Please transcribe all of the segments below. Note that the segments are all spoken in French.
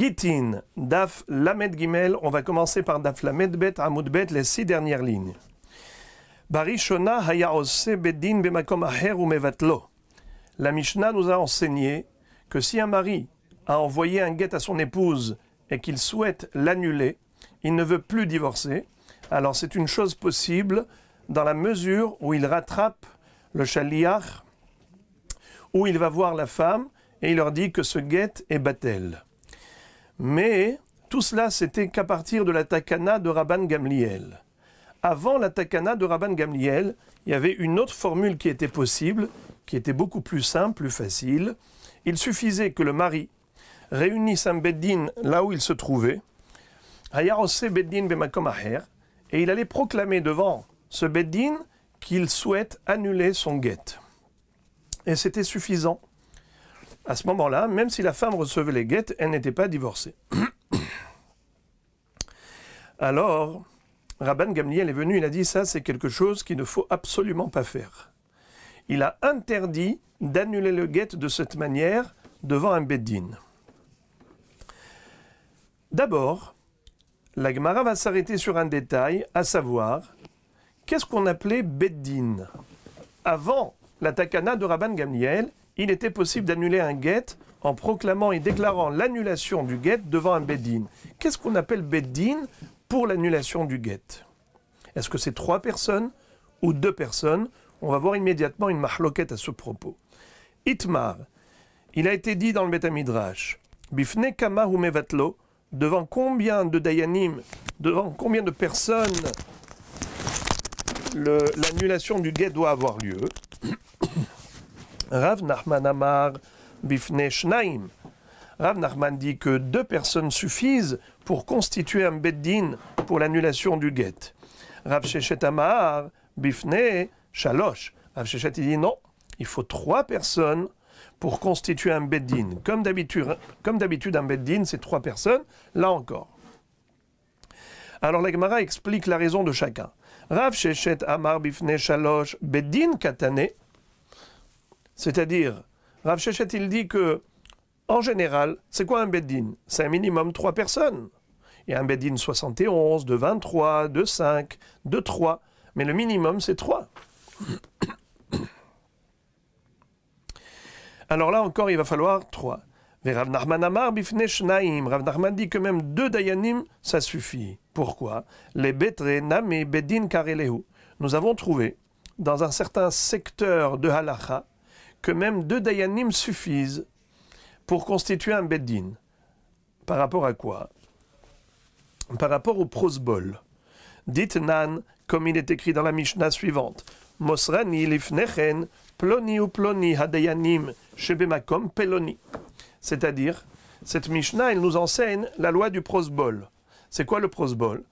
Gitin, Daf Lamed Gimel, on va commencer par Daf Lamed Bet, Amoud Bet, les 6 dernières lignes. Barishona haya ose bedin bemakom aher ou mevatlo. La Mishnah nous a enseigné que si un mari a envoyé un guet à son épouse et qu'il souhaite l'annuler, il ne veut plus divorcer, alors c'est une chose possible dans la mesure où il rattrape le shaliach, où il va voir la femme et il leur dit que ce guet est batel. Mais tout cela, c'était qu'à partir de la takana de Rabban Gamliel. Avant la takana de Rabban Gamliel, il y avait une autre formule qui était possible, qui était beaucoup plus simple, plus facile. Il suffisait que le mari réunisse un beddin là où il se trouvait, hayarose beddin bemakom aher, et il allait proclamer devant ce beddin qu'il souhaite annuler son guet. Et c'était suffisant. À ce moment-là, même si la femme recevait les guettes, elle n'était pas divorcée. Alors, Rabban Gamliel est venu, il a dit ça, c'est quelque chose qu'il ne faut absolument pas faire. Il a interdit d'annuler le guet de cette manière devant un beddin. D'abord, la Gemara va s'arrêter sur un détail, à savoir, qu'est-ce qu'on appelait beddin? Avant la takana de Rabban Gamliel, il était possible d'annuler un guet en proclamant et déclarant l'annulation du guet devant un beddin. Qu'est-ce qu'on appelle beddin pour l'annulation du guet? Est-ce que c'est 3 personnes ou 2 personnes? On va voir immédiatement une mahloket à ce propos. Itmar, il a été dit dans le Beth Midrash, Bifne kama hu mevatlo, devant combien de dayanim, devant combien de personnes l'annulation du guet doit avoir lieu? Rav Nachman Amar Bifne Shnaim. Rav Nachman dit que 2 personnes suffisent pour constituer un beddin pour l'annulation du guet. Rav Sheshet Amar Bifne Shalosh. Rav Sheshet dit non, il faut 3 personnes pour constituer un beddin. Comme d'habitude, un beddin, c'est 3 personnes, là encore. Alors la Gemara explique la raison de chacun. Rav Sheshet Amar Bifne Shalosh Beddin Katane. C'est-à-dire, Rav Sheshet, il dit que, en général, c'est quoi un beddin? C'est un minimum 3 personnes. Il y a un beddin 71, de 23, de 5, de 3. Mais le minimum, c'est 3. Alors là encore, il va falloir 3. Mais Rav Nachman Amar Bifne Shnaim. Rav Nachman dit que même 2 dayanim, ça suffit. Pourquoi? Les betre name beddin karelehu. Nous avons trouvé, dans un certain secteur de halacha, que même 2 dayanim suffisent pour constituer un beddin. Par rapport à quoi? Par rapport au prosbol. Dit Nan, comme il est écrit dans la Mishnah suivante, Mosrani lifnechen ploni ou ploni hadayanim shebemakom peloni. C'est-à-dire, cette Mishnah, elle nous enseigne la loi du prosbol. C'est quoi le prosbol?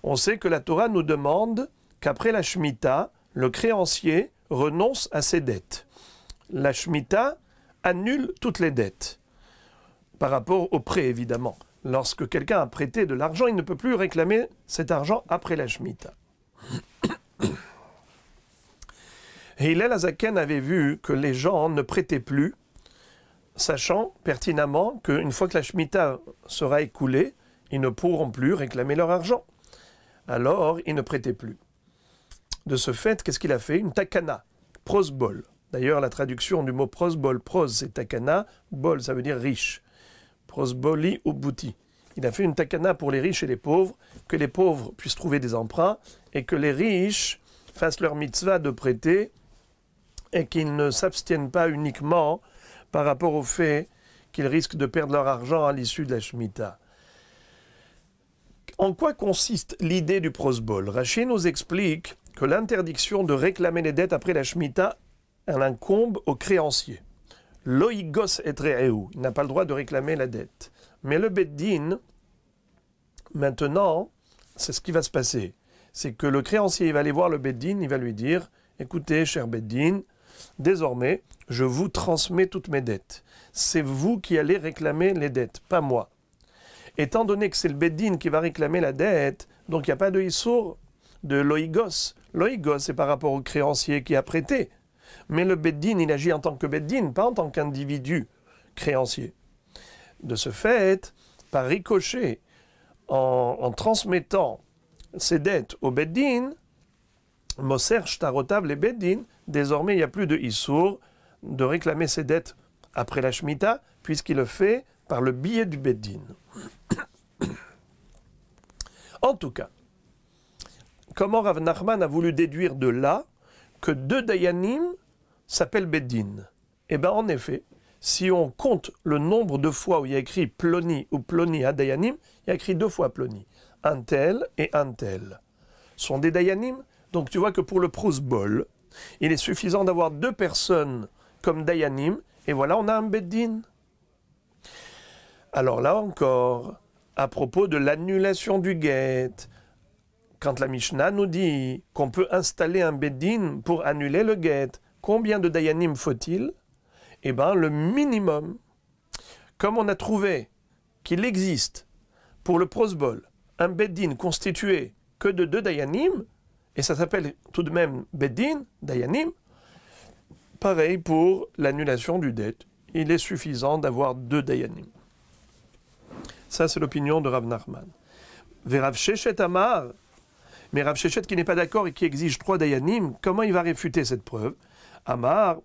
On sait que la Torah nous demande qu'après la Shemitah, le créancier renonce à ses dettes. La Shemitah annule toutes les dettes. Par rapport au prêt, évidemment. Lorsque quelqu'un a prêté de l'argent, il ne peut plus réclamer cet argent après la Shemitah. Et Hillel Hazaken avait vu que les gens ne prêtaient plus, sachant pertinemment qu'une fois que la Shemitah sera écoulée, ils ne pourront plus réclamer leur argent. Alors, ils ne prêtaient plus. De ce fait, qu'est-ce qu'il a fait? Une takana, prosbol. D'ailleurs, la traduction du mot prosbol, pros, c'est takana, bol, ça veut dire riche. Prosboli ou bouti. Il a fait une takana pour les riches et les pauvres, que les pauvres puissent trouver des emprunts, et que les riches fassent leur mitzvah de prêter, et qu'ils ne s'abstiennent pas uniquement par rapport au fait qu'ils risquent de perdre leur argent à l'issue de la Shemitah. En quoi consiste l'idée du prosbol? Rashi nous explique que l'interdiction de réclamer les dettes après la Shemitah, elle incombe au créancier. Loïgos et Re'eu, il n'a pas le droit de réclamer la dette. Mais le beddin, maintenant, c'est ce qui va se passer. C'est que le créancier il va aller voir le beddin, il va lui dire, écoutez, cher beddin, désormais, je vous transmets toutes mes dettes. C'est vous qui allez réclamer les dettes, pas moi. Étant donné que c'est le beddin qui va réclamer la dette, donc il n'y a pas de issour de loïgos. Loïgos, c'est par rapport au créancier qui a prêté. Mais le beddin, il agit en tant que beddin, pas en tant qu'individu créancier. De ce fait, par ricochet, en transmettant ses dettes au Beddin, Moser shtarotav les Beddin, désormais il n'y a plus de Issour de réclamer ses dettes après la Shemitah, puisqu'il le fait par le biais du Beddin. En tout cas, comment Rav Nachman a voulu déduire de là que 2 Dayanim s'appellent Beddin? Eh bien, en effet, si on compte le nombre de fois où il y a écrit Ploni ou Ploni à Dayanim, il y a écrit 2 fois Ploni. Un tel et un tel sont des Dayanim. Donc tu vois que pour le prosbol, il est suffisant d'avoir 2 personnes comme Dayanim, et voilà, on a un Beddin. Alors là encore, à propos de l'annulation du guet, quand la Mishnah nous dit qu'on peut installer un Beddin pour annuler le guet, combien de Dayanim faut-il? Eh bien, le minimum. Comme on a trouvé qu'il existe pour le prosbol un Beddin constitué que de 2 Dayanim, et ça s'appelle tout de même Beddin, Dayanim, pareil pour l'annulation du dette. Il est suffisant d'avoir 2 Dayanim. Ça, c'est l'opinion de Rav Nachman. Rav Sheshet Amar, mais Rav Sheshet qui n'est pas d'accord et qui exige 3 Dayanim, comment il va réfuter cette preuve? Amar,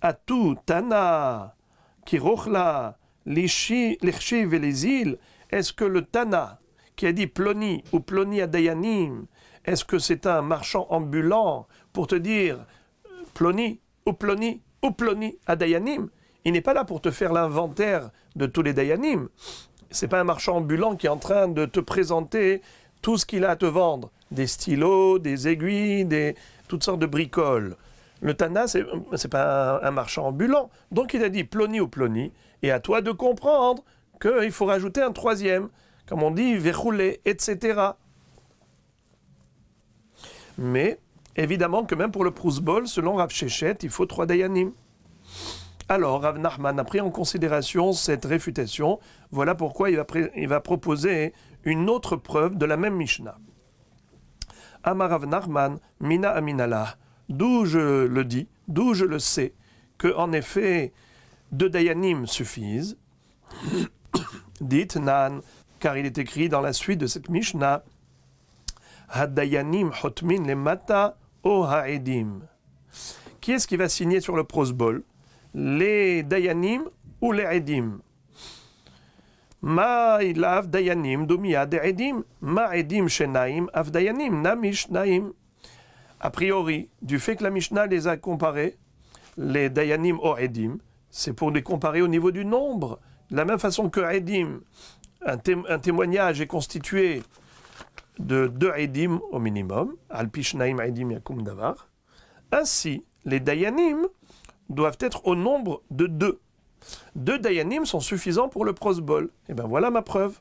Atu, Tana, Kirochla, Lichshiv et les îles, est-ce que le Tana, qui a dit Ploni ou Ploni à Dayanim, est-ce que c'est un marchand ambulant pour te dire Ploni ou Ploni ou Ploni à Dayanim? Il n'est pas là pour te faire l'inventaire de tous les Dayanim. Ce n'est pas un marchand ambulant qui est en train de te présenter tout ce qu'il a à te vendre. Des stylos, des aiguilles, toutes sortes de bricoles. Le Tana, ce n'est pas un marchand ambulant. Donc il a dit Ploni ou Ploni, et à toi de comprendre qu'il faut rajouter un 3e, comme on dit, Vechoulé, etc. Mais, évidemment que même pour le prosbol, selon Rav Sheshet, il faut 3 Dayanim. Alors, Rav Nachman a pris en considération cette réfutation. Voilà pourquoi il va proposer une autre preuve de la même Mishnah. Amar Rav Nachman, Mina Aminala. D'où je le dis, d'où je le sais, que en effet, 2 Dayanim suffisent. Dites Nan, car il est écrit dans la suite de cette Mishnah, Hadayanim hotmin le mata o haedim. Qui est-ce qui va signer sur le prosbol? Les Dayanim ou les Edim? Ma ilav Dayanim dumia de Edim, ma Edim shenaim av Dayanim namish naim. A priori, du fait que la Mishnah les a comparés, les Dayanim au Edim, c'est pour les comparer au niveau du nombre. De la même façon que Edim, un témoignage est constitué de 2 Edim au minimum, Alpishnaim Edim Yakum Davar. Ainsi, les Dayanim doivent être au nombre de 2. 2 Dayanim sont suffisants pour le prosbol. Et bien voilà ma preuve.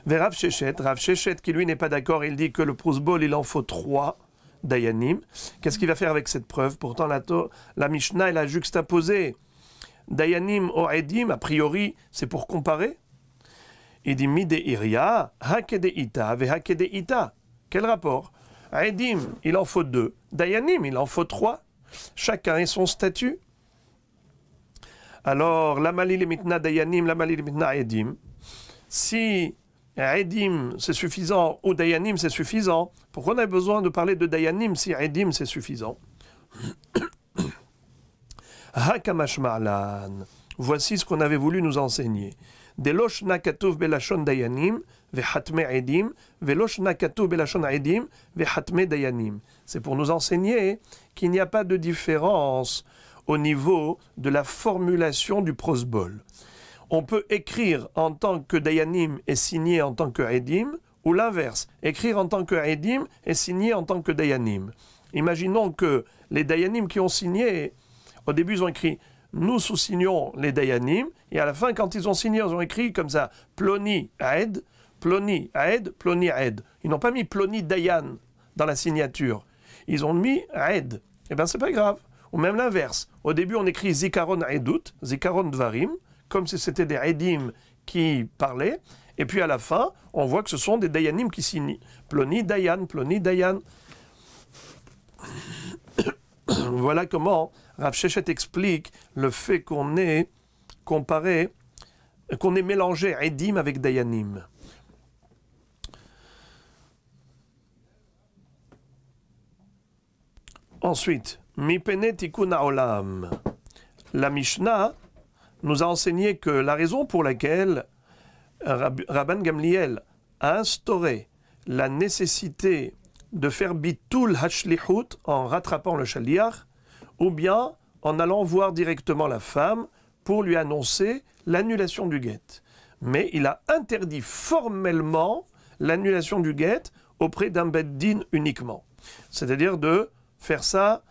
Vers Rav Sheshet qui lui n'est pas d'accord, il dit que le prosbol il en faut 3 Dayanim. Qu'est-ce qu'il va faire avec cette preuve? Pourtant la Mishnah elle a juxtaposé Dayanim au Edim, a priori c'est pour comparer. Il dit Mide Iria, Hakede Ita, Ve Hakede Ita. Quel rapport? Edim, il en faut 2. Dayanim, il en faut 3. Chacun et son statut. Alors, la Malil Mitna Dayanim, la Malil Mitna Edim. Si Edim c'est suffisant ou Dayanim c'est suffisant, pourquoi on a besoin de parler de Dayanim si Edim c'est suffisant? Hakamash Ma'lan. Voici ce qu'on avait voulu nous enseigner. Delosh nakatov belashon dayanim vehatme edim velosh nakatov belashon edim vehatme dayanim. C'est pour nous enseigner qu'il n'y a pas de différence au niveau de la formulation du prosbol. On peut écrire en tant que dayanim et signer en tant que edim, ou l'inverse, écrire en tant que edim et signer en tant que dayanim. Imaginons que les dayanim qui ont signé, au début ils ont écrit nous sous-signons les Dayanim, et à la fin, quand ils ont signé, ils ont écrit comme ça, Ploni Aed, Ploni Aed, Ploni Aed. Ils n'ont pas mis Ploni Dayan dans la signature. Ils ont mis Aed. Eh bien, c'est pas grave. Ou même l'inverse. Au début, on écrit Zikaron Aedut, Zikaron Dvarim, comme si c'était des Edim qui parlaient. Et puis à la fin, on voit que ce sont des Dayanim qui signent. Ploni Dayan, Ploni Dayan. Voilà comment Rav Sheshet explique le fait qu'on ait comparé qu'on ait mélangé Edim avec Dayanim. Ensuite, Mipene Tikkun Haolam. La Mishnah nous a enseigné que la raison pour laquelle Rabban Gamliel a instauré la nécessité de faire bitul hashlichut en rattrapant le shaliach, ou bien en allant voir directement la femme pour lui annoncer l'annulation du guet. Mais il a interdit formellement l'annulation du guet auprès d'un beddin uniquement. C'est-à-dire de faire ça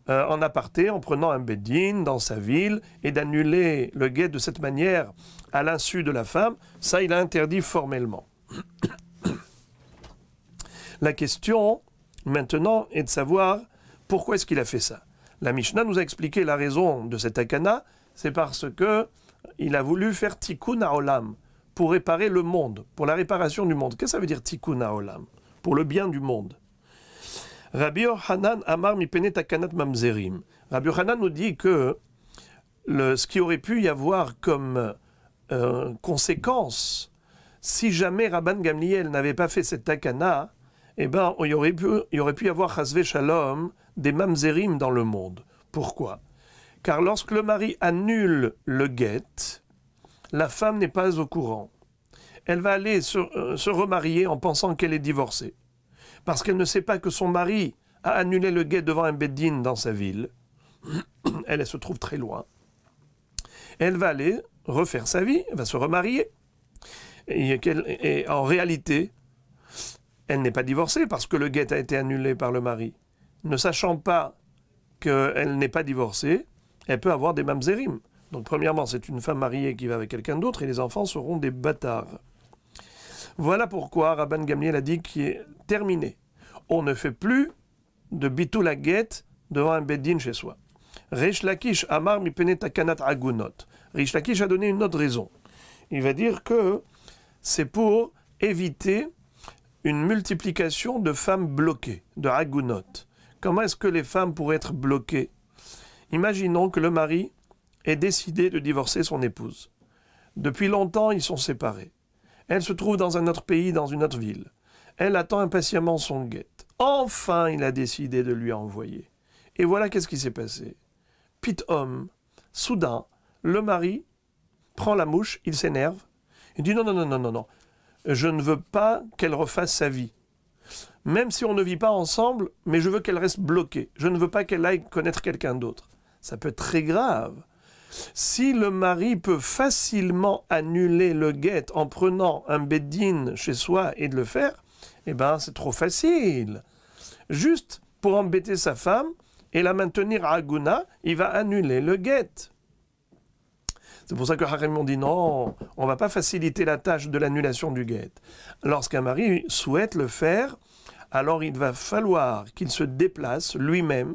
en aparté, en prenant un beddin dans sa ville et d'annuler le guet de cette manière à l'insu de la femme, ça il a interdit formellement. La question maintenant est de savoir pourquoi est-ce qu'il a fait ça. La Mishnah nous a expliqué la raison de cette akana, c'est parce que il a voulu faire tikkun haolam pour réparer le monde, pour la réparation du monde. Qu'est-ce que ça veut dire tikkun haolam? Pour le bien du monde. Rabbi Yochanan Amar mipene takanat mamzerim. Rabbi Yochanan nous dit que ce qui aurait pu y avoir comme conséquence, si jamais Rabban Gamliel n'avait pas fait cette takana, eh ben, il y aurait pu y avoir chasvé shalom des mamzerim dans le monde. Pourquoi? Car lorsque le mari annule le guet, la femme n'est pas au courant. Elle va aller se remarier en pensant qu'elle est divorcée. Parce qu'elle ne sait pas que son mari a annulé le guet devant un beddin dans sa ville. Elle se trouve très loin. Elle va aller refaire sa vie, elle va se remarier. Et en réalité, elle n'est pas divorcée parce que le guet a été annulé par le mari. Ne sachant pas qu'elle n'est pas divorcée, elle peut avoir des mamzerim. Donc premièrement, c'est une femme mariée qui va avec quelqu'un d'autre et les enfants seront des bâtards. Voilà pourquoi Rabban Gamliel a dit qu'il est terminé. On ne fait plus de bitul haget devant un beddin chez soi. Reish Lakish Amar mipene takanat agunot. Reish Lakish a donné une autre raison. Il va dire que c'est pour éviter une multiplication de femmes bloquées, de agunot. Comment est-ce que les femmes pourraient être bloquées? Imaginons que le mari ait décidé de divorcer son épouse. Depuis longtemps, ils sont séparés. Elle se trouve dans un autre pays, dans une autre ville. Elle attend impatiemment son guet. Enfin, il a décidé de lui envoyer. Et voilà qu'est-ce qui s'est passé. Pit-homme, soudain, le mari prend la mouche, il s'énerve. Il dit non. Je ne veux pas qu'elle refasse sa vie. Même si on ne vit pas ensemble, mais je veux qu'elle reste bloquée. Je ne veux pas qu'elle aille connaître quelqu'un d'autre. Ça peut être très grave. Si le mari peut facilement annuler le guet en prenant un beddin chez soi et de le faire, eh ben c'est trop facile. Juste pour embêter sa femme et la maintenir à Aguna, il va annuler le guet. C'est pour ça que Harim dit non, on ne va pas faciliter la tâche de l'annulation du guet. Lorsqu'un mari souhaite le faire, alors il va falloir qu'il se déplace lui-même,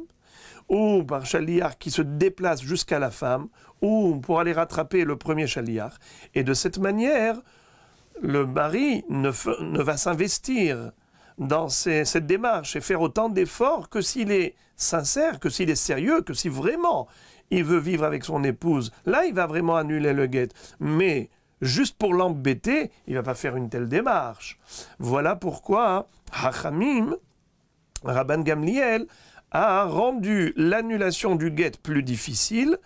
ou par chaliar qui se déplace jusqu'à la femme, ou pour aller rattraper le premier chaliar. Et de cette manière, le mari ne va s'investir dans cette démarche et faire autant d'efforts que s'il est sincère, que s'il est sérieux, que si vraiment il veut vivre avec son épouse. Là, il va vraiment annuler le guet. Mais juste pour l'embêter, il ne va pas faire une telle démarche. Voilà pourquoi Hachamim, Rabban Gamliel, a rendu l'annulation du guet plus difficile,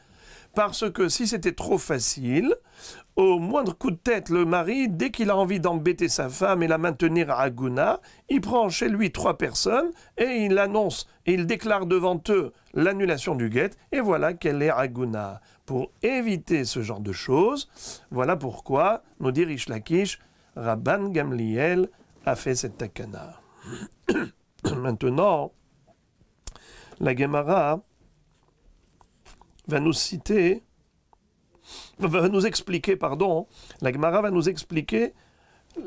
parce que si c'était trop facile, au moindre coup de tête, le mari, dès qu'il a envie d'embêter sa femme et la maintenir à Aguna, il prend chez lui 3 personnes et il annonce, et il déclare devant eux l'annulation du guet, et voilà qu'elle est Aguna. Pour éviter ce genre de choses, voilà pourquoi, nous dit Reish Lakish, Rabban Gamliel a fait cette takana. Maintenant, la Gemara va nous expliquer, la Gemara va nous expliquer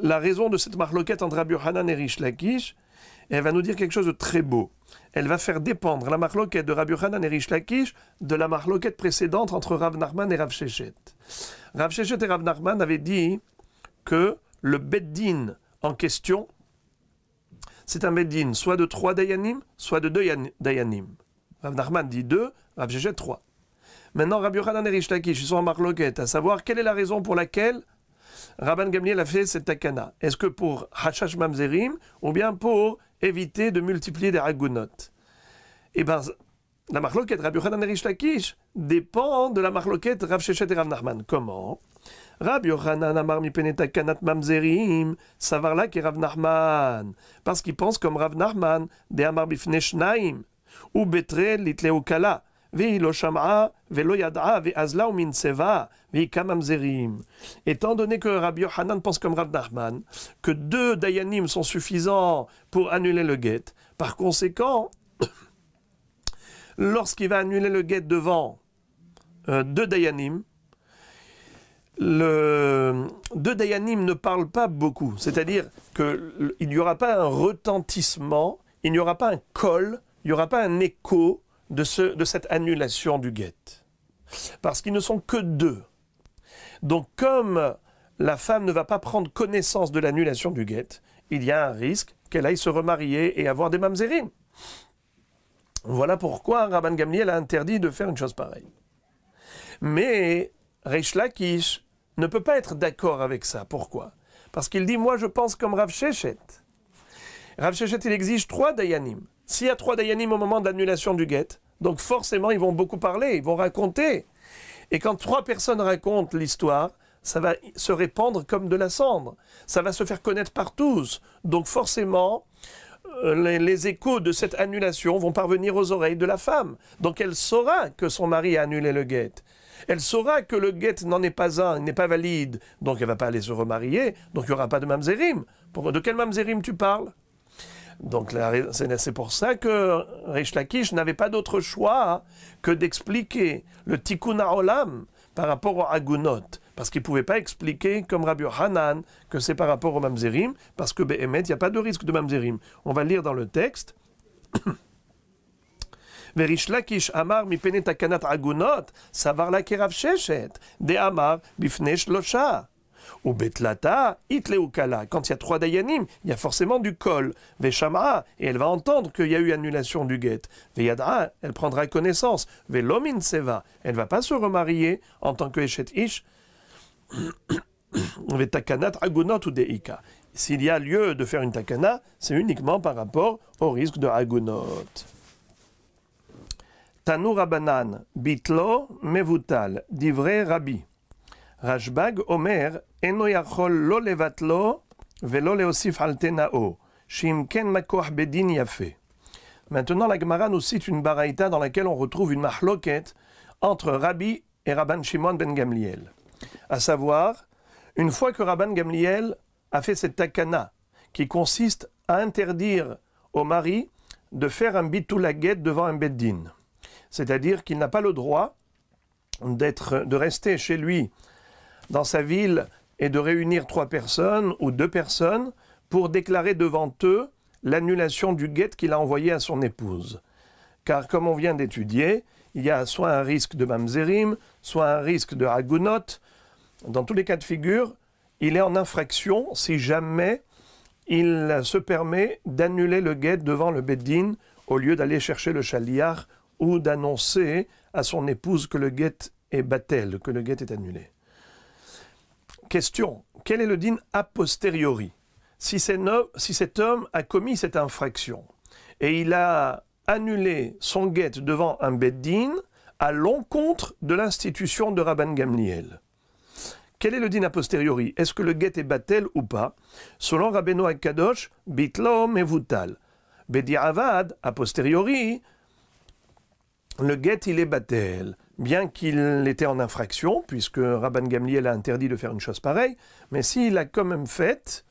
la raison de cette marloquette entre Rabbi Yochanan et Reish Lakish, et elle va nous dire quelque chose de très beau. Elle va faire dépendre la marloquette de Rabbi Yochanan et Reish Lakish de la marloquette précédente entre Rav Nachman et Rav Sheshet. Rav Sheshet et Rav Nachman avaient dit que le beddin en question, c'est un beddin soit de 3 dayanim, soit de 2 dayanim. Rav Nachman dit 2, Rav Sheshet 3. Maintenant, Rabbi Yochanan et Rish Lakish, ils sont en marloquette, à savoir quelle est la raison pour laquelle Rabban Gamliel a fait cette takana. Est-ce que pour Hashash Mamzerim ou bien pour éviter de multiplier des ragunot? Eh bien, la marloquette Rabbi Yochanan et Rish Lakish dépend de la marloquette Rav Sheshet et Rav Nachman. Comment? Rabbi Yochanan amar mipene takanat mamzerim, savarla ki Rav Nachman. Parce qu'il pense comme Rav Nachman, de amar bifne shnaim, ou betre litleu kala. Étant donné que Rabbi Yochanan pense comme Rav Nachman, que 2 dayanim sont suffisants pour annuler le guet, par conséquent, lorsqu'il va annuler le guet devant 2 dayanim, 2 dayanim ne parlent pas beaucoup, c'est-à-dire qu'il n'y aura pas un retentissement, il n'y aura pas un col, il n'y aura pas un écho de cette annulation du guet. Parce qu'ils ne sont que 2. Donc comme la femme ne va pas prendre connaissance de l'annulation du guet, il y a un risque qu'elle aille se remarier et avoir des mamzerim. Voilà pourquoi Rabban Gamliel a interdit de faire une chose pareille. Mais Rish Lakish ne peut pas être d'accord avec ça. Pourquoi? Parce qu'il dit, moi je pense comme Rav Sheshet. Rav Sheshet, il exige 3 dayanim. S'il y a 3 dayanim au moment de l'annulation du guet, donc forcément ils vont beaucoup parler, ils vont raconter. Et quand 3 personnes racontent l'histoire, ça va se répandre comme de la cendre. Ça va se faire connaître par tous. Donc forcément, les échos de cette annulation vont parvenir aux oreilles de la femme. Donc elle saura que son mari a annulé le guet. Elle saura que le guet n'en est pas un, il n'est pas valide. Donc elle ne va pas aller se remarier. Donc il n'y aura pas de mamzerim. De quel mamzerim tu parles? Donc c'est pour ça que Rish Lakish n'avait pas d'autre choix que d'expliquer le tikkun ha'olam par rapport au agunot. Parce qu'il ne pouvait pas expliquer, comme Rabbi Yochanan, que c'est par rapport au mamzerim, parce que Be'emet, il n'y a pas de risque de mamzerim. On va lire dans le texte. Rish Lakish amar mipene takanat agunot, savar la kerav sheshet, de amar bifne shlosha. Ou betlata, itleu kala. Quand il y a 3 dayanim, il y a forcément du kol. Veshama, et elle va entendre qu'il y a eu annulation du guet. Veyadra, elle prendra connaissance. Velomin seva, elle ne va pas se remarier en tant que eshet ish. Vetakanat agunot ou deika. S'il y a lieu de faire une takana, c'est uniquement par rapport au risque de agunot. Tanu Rabanan, bitlo mevutal, divrei Rabbi. Rashbag Omer, eno yachol lo levatlo, velo leosif altenao, shimken makoh bedin yafe. Maintenant, la Gemara nous cite une baraïta dans laquelle on retrouve une mahloket entre Rabbi et Rabban Shimon ben Gamliel. À savoir, une fois que Rabban Gamliel a fait cette takana, qui consiste à interdire au mari de faire un bitul haget devant un beddin, c'est-à-dire qu'il n'a pas le droit de rester chez lui dans sa ville et de réunir 3 personnes ou 2 personnes pour déclarer devant eux l'annulation du guet qu'il a envoyé à son épouse. Car comme on vient d'étudier, il y a soit un risque de mamzerim, soit un risque de hagunot. Dans tous les cas de figure, il est en infraction si jamais il se permet d'annuler le guet devant le beddin au lieu d'aller chercher le shaliach ou d'annoncer à son épouse que le guet est batel, que le guet est annulé. Question, quel est le din a posteriori? Si cet homme a commis cette infraction et il a annulé son guet devant un beddin à l'encontre de l'institution de Rabban Gamliel, quel est le din a posteriori? Est-ce que le guet est batel ou pas? Selon Rabbeinu HaKadosh, bitlo mevutal. Bediavad, a posteriori, le guet il est batel. Bien qu'il était en infraction, puisque Rabban Gamliel a interdit de faire une chose pareille, mais s'il a quand même fait,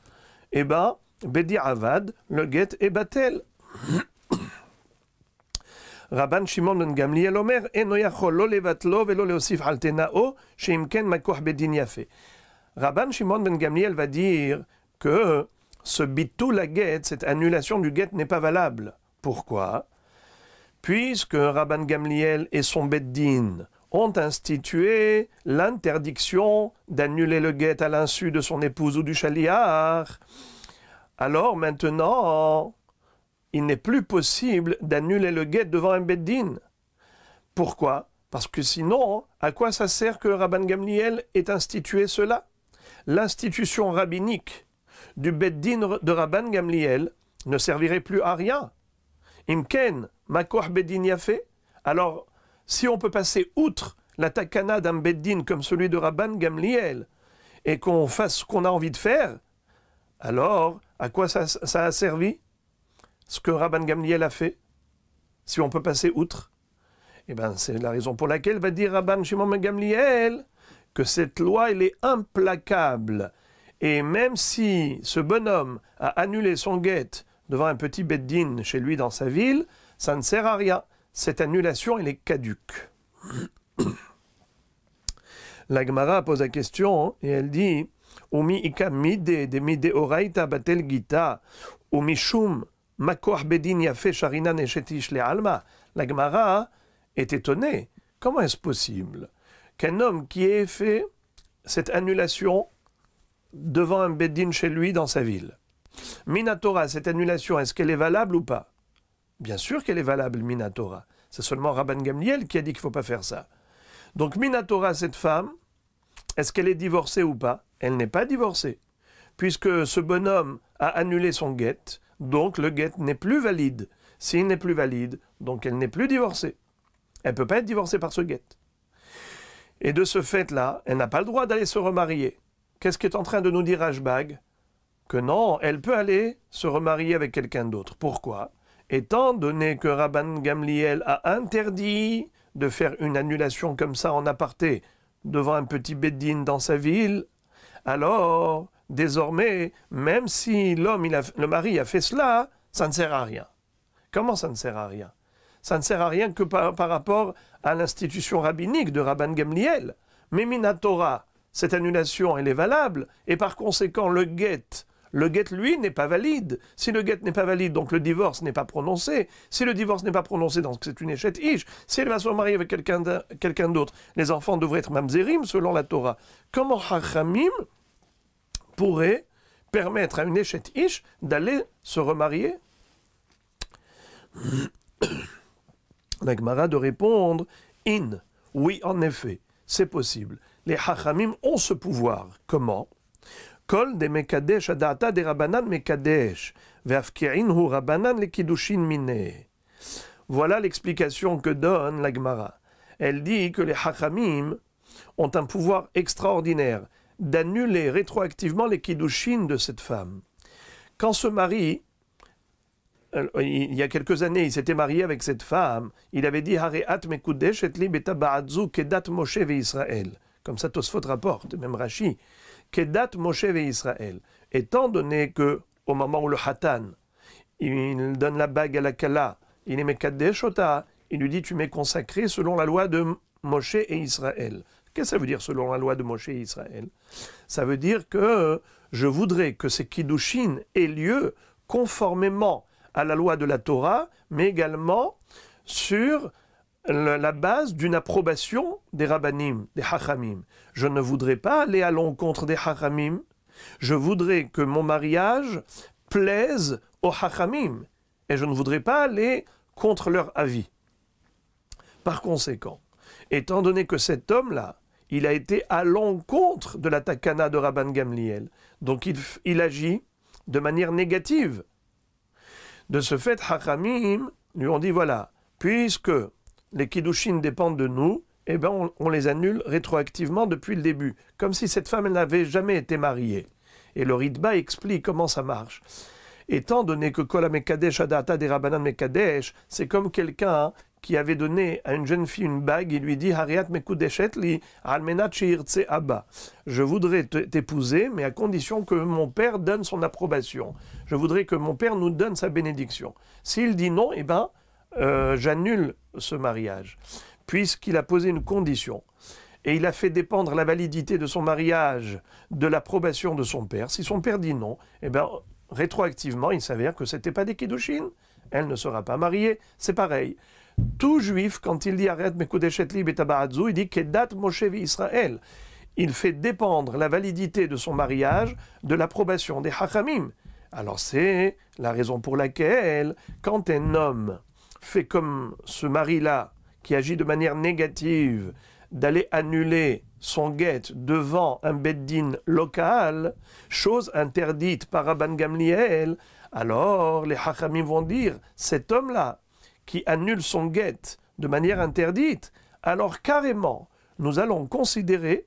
eh bien, Bedi Avad, le guet est batel. Rabban Shimon ben Gamliel Omer, eno yachol lo levatlo velo leosif altenao, sheimken makoh bedin yafe. Rabban Shimon ben Gamliel va dire que ce bitul haget, cette annulation du guet n'est pas valable. Pourquoi? Puisque Rabban Gamliel et son beddin ont institué l'interdiction d'annuler le guet à l'insu de son épouse ou du shaliach, alors maintenant, il n'est plus possible d'annuler le guet devant un beddin. Pourquoi? Parce que sinon, à quoi ça sert que Rabban Gamliel ait institué cela? L'institution rabbinique du Beddin de Rabban Gamliel ne servirait plus à rien. Imken, Makoh Beddin Yafé. Alors, si on peut passer outre la takana d'un Beddin comme celui de Rabban Gamliel et qu'on fasse ce qu'on a envie de faire, alors à quoi ça a servi ce que Rabban Gamliel a fait? Si on peut passer outre, eh bien, c'est la raison pour laquelle va dire Rabban Shimon ben Gamliel que cette loi, elle est implacable. Et même si ce bonhomme a annulé son guet devant un petit beddin chez lui dans sa ville, ça ne sert à rien. Cette annulation, elle est caduque. La Gemara pose la question et elle dit Umi ika mide de mide oraita batel gita umishum makoh bedin yafe sharina neshetish le alma. La Gemara est étonnée. Comment est-ce possible qu'un homme qui ait fait cette annulation devant un beddin chez lui dans sa ville, Minatora, cette annulation, est-ce qu'elle est valable ou pas? Bien sûr qu'elle est valable, Minatora. C'est seulement Rabban Gamliel qui a dit qu'il ne faut pas faire ça. Donc Minatora, cette femme, est-ce qu'elle est divorcée ou pas? Elle n'est pas divorcée, puisque ce bonhomme a annulé son guet, donc le guet n'est plus valide. S'il n'est plus valide, donc elle n'est plus divorcée. Elle ne peut pas être divorcée par ce guet. Et de ce fait-là, elle n'a pas le droit d'aller se remarier. Qu'est-ce qu'est en train de nous dire Rashbag? Que non, elle peut aller se remarier avec quelqu'un d'autre. Pourquoi? Étant donné que Rabban Gamliel a interdit de faire une annulation comme ça en aparté devant un petit beddin dans sa ville, alors, désormais, même si le mari a fait cela, ça ne sert à rien. Comment ça ne sert à rien? Ça ne sert à rien que par rapport à l'institution rabbinique de Rabban Gamliel. Mais Minatora, cette annulation, elle est valable, et par conséquent, le guet, lui, n'est pas valide. Si le guet n'est pas valide, donc le divorce n'est pas prononcé. Si le divorce n'est pas prononcé, donc c'est une échette ish. Si elle va se marier avec quelqu'un d'autre, les enfants devraient être mamzerim selon la Torah. Comment Hachamim pourrait permettre à une échette ish d'aller se remarier? La Gemara de répondre oui, en effet, c'est possible. Les Hachamim ont ce pouvoir. Comment? Kol de mekadesh adata de rabanan mekadesh ve'afki'inhu rabanan le kiddushin mine. Voilà l'explication que donne la Gemara. Elle dit que les Hachamim ont un pouvoir extraordinaire d'annuler rétroactivement les kiddushin de cette femme. Quand ce mari, il y a quelques années, il s'était marié avec cette femme, il avait dit Hareat mekudesh et li beta ba'adzu kedat Moshe ve Israël. Comme ça Tosfot rapporte, même Rashi, kedat Moshe ve Israël. Étant donné que au moment où le Hatan, il donne la bague à la Kala, il est mekadesh ota, il lui dit tu m'es consacré selon la loi de Moshe et Israël. Qu'est-ce que ça veut dire selon la loi de Moshe et Israël? Ça veut dire que je voudrais que ces kiddushin aient lieu conformément à la loi de la Torah, mais également sur la base d'une approbation des rabbanim, des hachamim. Je ne voudrais pas aller à l'encontre des hachamim, je voudrais que mon mariage plaise aux hachamim, et je ne voudrais pas aller contre leur avis. Par conséquent, étant donné que cet homme-là, il a été à l'encontre de la takana de Rabban Gamliel, donc il agit de manière négative. De ce fait, Hachamim lui ont dit, voilà, puisque les kiddushin dépendent de nous, eh ben on les annule rétroactivement depuis le début, comme si cette femme n'avait jamais été mariée. Et le Ritba explique comment ça marche. Étant donné que Kol HaMekadesh Adata des Rabbanan Mekadesh, c'est comme quelqu'un qui avait donné à une jeune fille une bague, il lui dit Hariat Mekudeshet li almenat sheirtse abba. Je voudrais t'épouser, mais à condition que mon père donne son approbation. Je voudrais que mon père nous donne sa bénédiction. S'il dit non, eh ben, j'annule ce mariage, puisqu'il a posé une condition. Et il a fait dépendre la validité de son mariage de l'approbation de son père. Si son père dit non, eh ben, rétroactivement, il s'avère que ce n'était pas des kiddushin. Elle ne sera pas mariée. C'est pareil. Tout juif, quand il dit Arrête Mekudeshet li betaba'adzu, il dit Kedat Moshe Israël. Il fait dépendre la validité de son mariage de l'approbation des Hachamim. Alors c'est la raison pour laquelle, quand un homme fait comme ce mari-là, qui agit de manière négative, d'aller annuler son guet devant un beddin local, chose interdite par Rabban Gamliel, alors les Hachamim vont dire, cet homme-là, qui annule son guet de manière interdite, alors carrément, nous allons considérer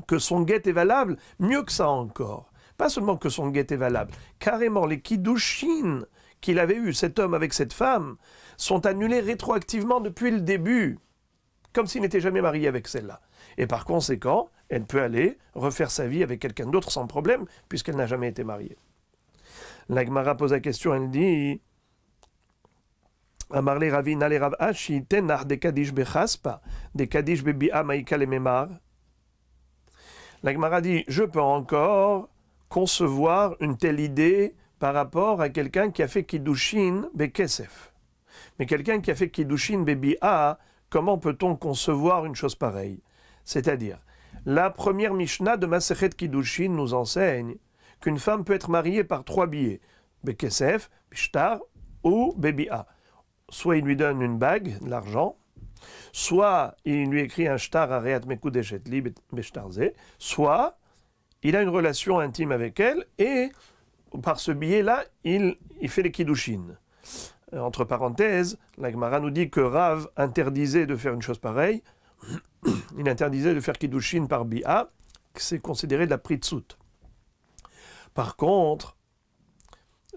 que son guet est valable, mieux que ça encore. Pas seulement que son guet est valable, carrément les kiddushin qu'il avait eu, cet homme avec cette femme, sont annulés rétroactivement depuis le début, comme s'il n'était jamais marié avec celle-là. Et par conséquent, elle peut aller refaire sa vie avec quelqu'un d'autre sans problème, puisqu'elle n'a jamais été mariée. La Gemara pose la question, elle dit Amarle Ravina le Rav Ashi, tenach de Kadish bechaspa, de Kadish bebi'a maïka le memar. La Gemara dit, je peux encore concevoir une telle idée par rapport à quelqu'un qui a fait Kiddushin bekesef. Mais quelqu'un qui a fait Kiddushin bebi'a, comment peut-on concevoir une chose pareille? C'est-à-dire, la première Mishnah de Masechet Kiddushin nous enseigne qu'une femme peut être mariée par 3 billets, bekesef, bishtar ou bebi'a. Soit il lui donne une bague, de l'argent, soit il lui écrit un shtar areat mekudeshet li beshtarze, soit il a une relation intime avec elle et par ce billet-là, il fait les kiddushin. Entre parenthèses, la Gemara nous dit que Rav interdisait de faire une chose pareille. Il interdisait de faire kiddushin par bi'a, que c'est considéré de la pritsout. Par contre,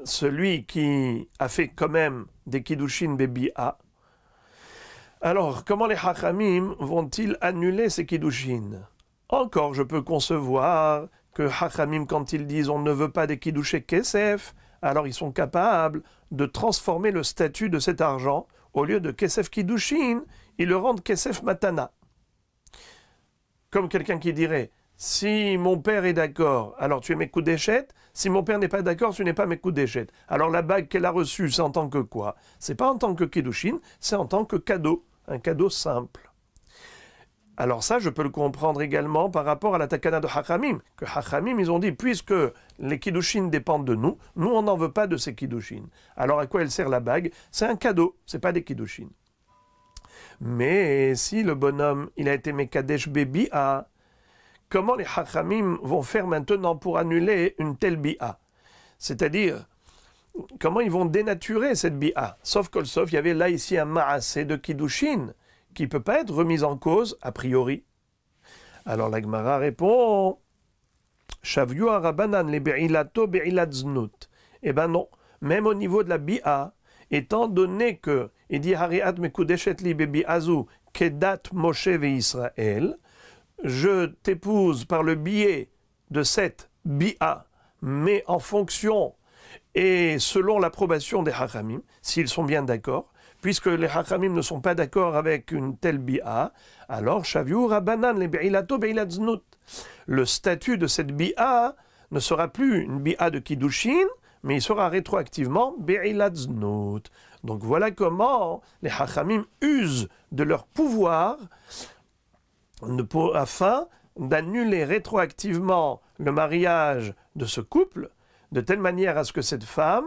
celui qui a fait quand même des kiddushin bebi'a, alors comment les hachamim vont-ils annuler ces kiddushin? Encore, je peux concevoir que hachamim, quand ils disent on ne veut pas des kiddushé kesef, alors ils sont capables de transformer le statut de cet argent, au lieu de kesef kiddushin, ils le rendent kesef matana. Comme quelqu'un qui dirait, si mon père est d'accord, alors tu es mes coups d'échette. Si mon père n'est pas d'accord, tu n'es pas mes coups d'échette. Alors la bague qu'elle a reçue, c'est en tant que quoi? C'est pas en tant que kiddushin, c'est en tant que cadeau, un cadeau simple. Alors ça, je peux le comprendre également par rapport à la takana de Hachamim, que Hachamim, ils ont dit, puisque les kiddushin dépendent de nous, nous on n'en veut pas de ces kiddushin. Alors à quoi elle sert la bague? C'est un cadeau, c'est pas des kiddushin. Mais si le bonhomme, il a été mekadesh bebi'a, comment les Hachamim vont faire maintenant pour annuler une telle bi'a? C'est-à-dire, comment ils vont dénaturer cette bi'a? Sauf que il y avait là ici un ma'asé de kiddushin, qui ne peut pas être remise en cause a priori. Alors la Gemara répond Shavyu Rabanan le be'ilato be'ilat znut. Eh bien non, même au niveau de la bi'a, étant donné que il dit Hariat mekudeshet li bebi'azu kedat Moshe ve Israël, je t'épouse par le biais de cette bi'a, mais en fonction et selon l'approbation des Hachamim, s'ils sont bien d'accord. Puisque les Hachamim ne sont pas d'accord avec une telle bi'a, alors Shaviou Rabanan le be'ilato be'ilat znut. Le statut de cette bi'a ne sera plus une bi'a de kiddushin, mais il sera rétroactivement be'ilat znut. Donc voilà comment les Hachamim usent de leur pouvoir afin d'annuler rétroactivement le mariage de ce couple, de telle manière à ce que cette femme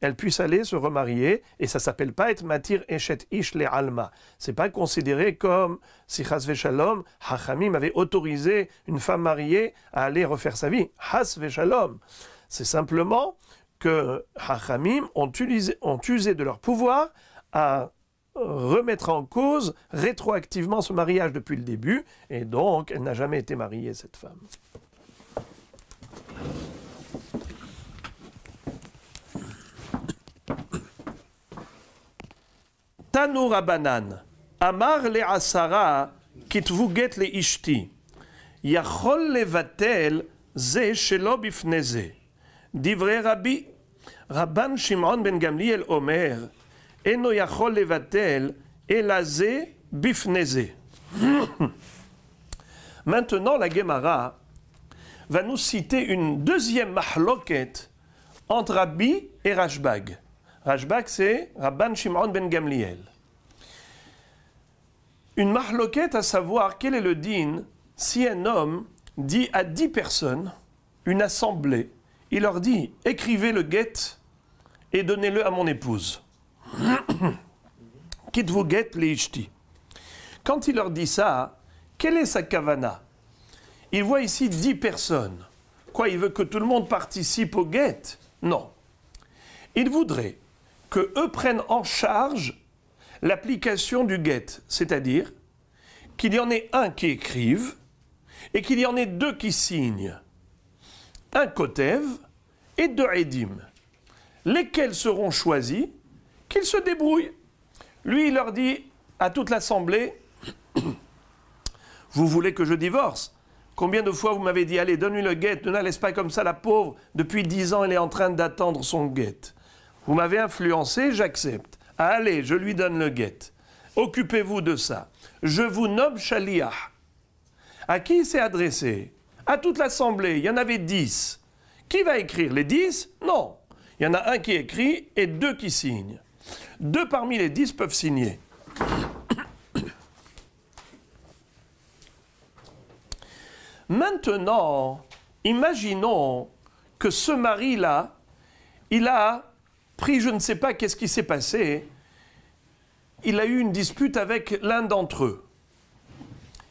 elle puisse aller se remarier, et ça ne s'appelle pas être matir eshet ish le alma. Ce n'est pas considéré comme si Chas Veshalom, Hachamim avait autorisé une femme mariée à aller refaire sa vie. Chas Veshalom. C'est simplement que Hachamim ont usé de leur pouvoir à remettre en cause rétroactivement ce mariage depuis le début, et donc elle n'a jamais été mariée, cette femme. Tanu Rabanan, Amar le Asara, kitvu get le ishti, Yachol levatel ze shelo bifne ze. Divrei Rabbi, Rabban Shimon ben Gamliel Omer, Eno Yachol levatel ela ze bifne ze. Maintenant, la Gemara va nous citer une deuxième mahloket entre Rabbi et Rashbag. Rashbag, c'est Rabban Shimon ben Gamliel. Une mahloket, à savoir quel est le din si un homme dit à 10 personnes, une assemblée, il leur dit écrivez le guet et donnez-le à mon épouse. Kitvu get leishti. Quand il leur dit ça, quelle est sa kavana? Il voit ici 10 personnes. Quoi, il veut que tout le monde participe au get? Non. Il voudrait que eux prennent en charge l'application du get, c'est-à-dire qu'il y en ait un qui écrive et qu'il y en ait 2 qui signent. Un kotev et 2 edim. Lesquels seront choisis? Qu'ils se débrouillent. Lui, il leur dit à toute l'assemblée, vous voulez que je divorce? Combien de fois vous m'avez dit, allez, donne-lui le guet, ne la laisse pas comme ça, la pauvre, depuis 10 ans, elle est en train d'attendre son guet. Vous m'avez influencé, j'accepte. Allez, je lui donne le guet. Occupez-vous de ça. Je vous nomme Shaliah. À qui il s'est adressé? À toute l'assemblée, il y en avait 10. Qui va écrire? Les 10? Non. Il y en a un qui écrit et 2 qui signent. 2 parmi les 10 peuvent signer. Maintenant, imaginons que ce mari-là, il a pris, je ne sais pas qu'est-ce qui s'est passé, il a eu une dispute avec l'un d'entre eux.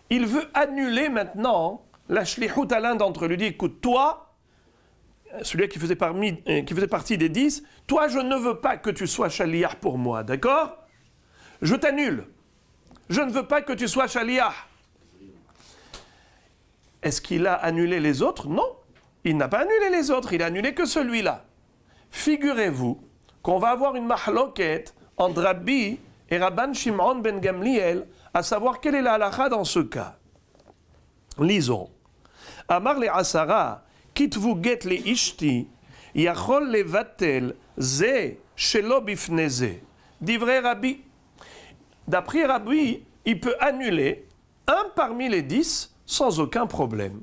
Il veut annuler maintenant la shlihout à l'un d'entre eux. Il lui dit, écoute, toi, celui qui faisait partie des 10, toi, je ne veux pas que tu sois shaliach pour moi, d'accord? Je t'annule. Je ne veux pas que tu sois shaliach. Est-ce qu'il a annulé les autres? Non. Il n'a pas annulé les autres, il a annulé que celui-là. Figurez-vous qu'on va avoir une mahloket entre Rabbi et Rabban Shimon ben Gamliel, à savoir quelle est la halakha dans ce cas. Lisons. Amar le Asara, kitvu get le ishti, yachol le vatel, ze shelo bifneze. Divrei Rabbi. D'après Rabbi, il peut annuler un parmi les 10 sans aucun problème.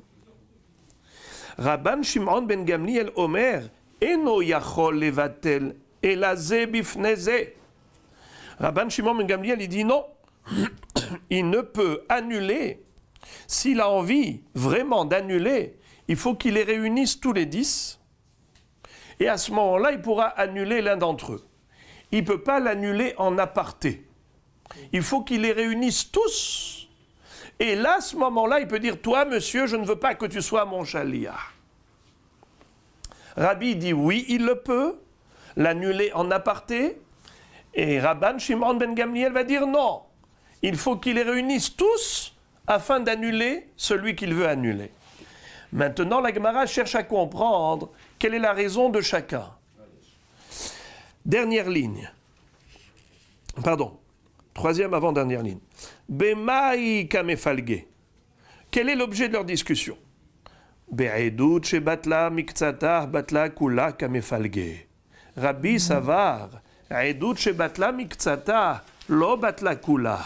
Rabban Shimon ben Gamliel Omer, eno yachol le vatel, elaze bifneze. Rabban Shimon ben Gamliel, il dit non, il ne peut annuler. S'il a envie vraiment d'annuler, il faut qu'il les réunisse tous les 10. Et à ce moment-là, il pourra annuler l'un d'entre eux. Il ne peut pas l'annuler en aparté. Il faut qu'il les réunisse tous. Et là, à ce moment-là, il peut dire, toi, monsieur, je ne veux pas que tu sois mon shaliach. Rabbi dit, oui, il le peut, l'annuler en aparté. Et Rabban Shimon ben Gamliel va dire, non, il faut qu'il les réunisse tous afin d'annuler celui qu'il veut annuler. Maintenant, la Gemara cherche à comprendre quelle est la raison de chacun. Dernière ligne. Pardon. Troisième avant-dernière ligne. Bemaï kamefalge. Quel est l'objet de leur discussion? Be'edut she batla miktsatah batla kula kamefalge. Rabbi Savar. Edut she batla miktsatah lo batla kula.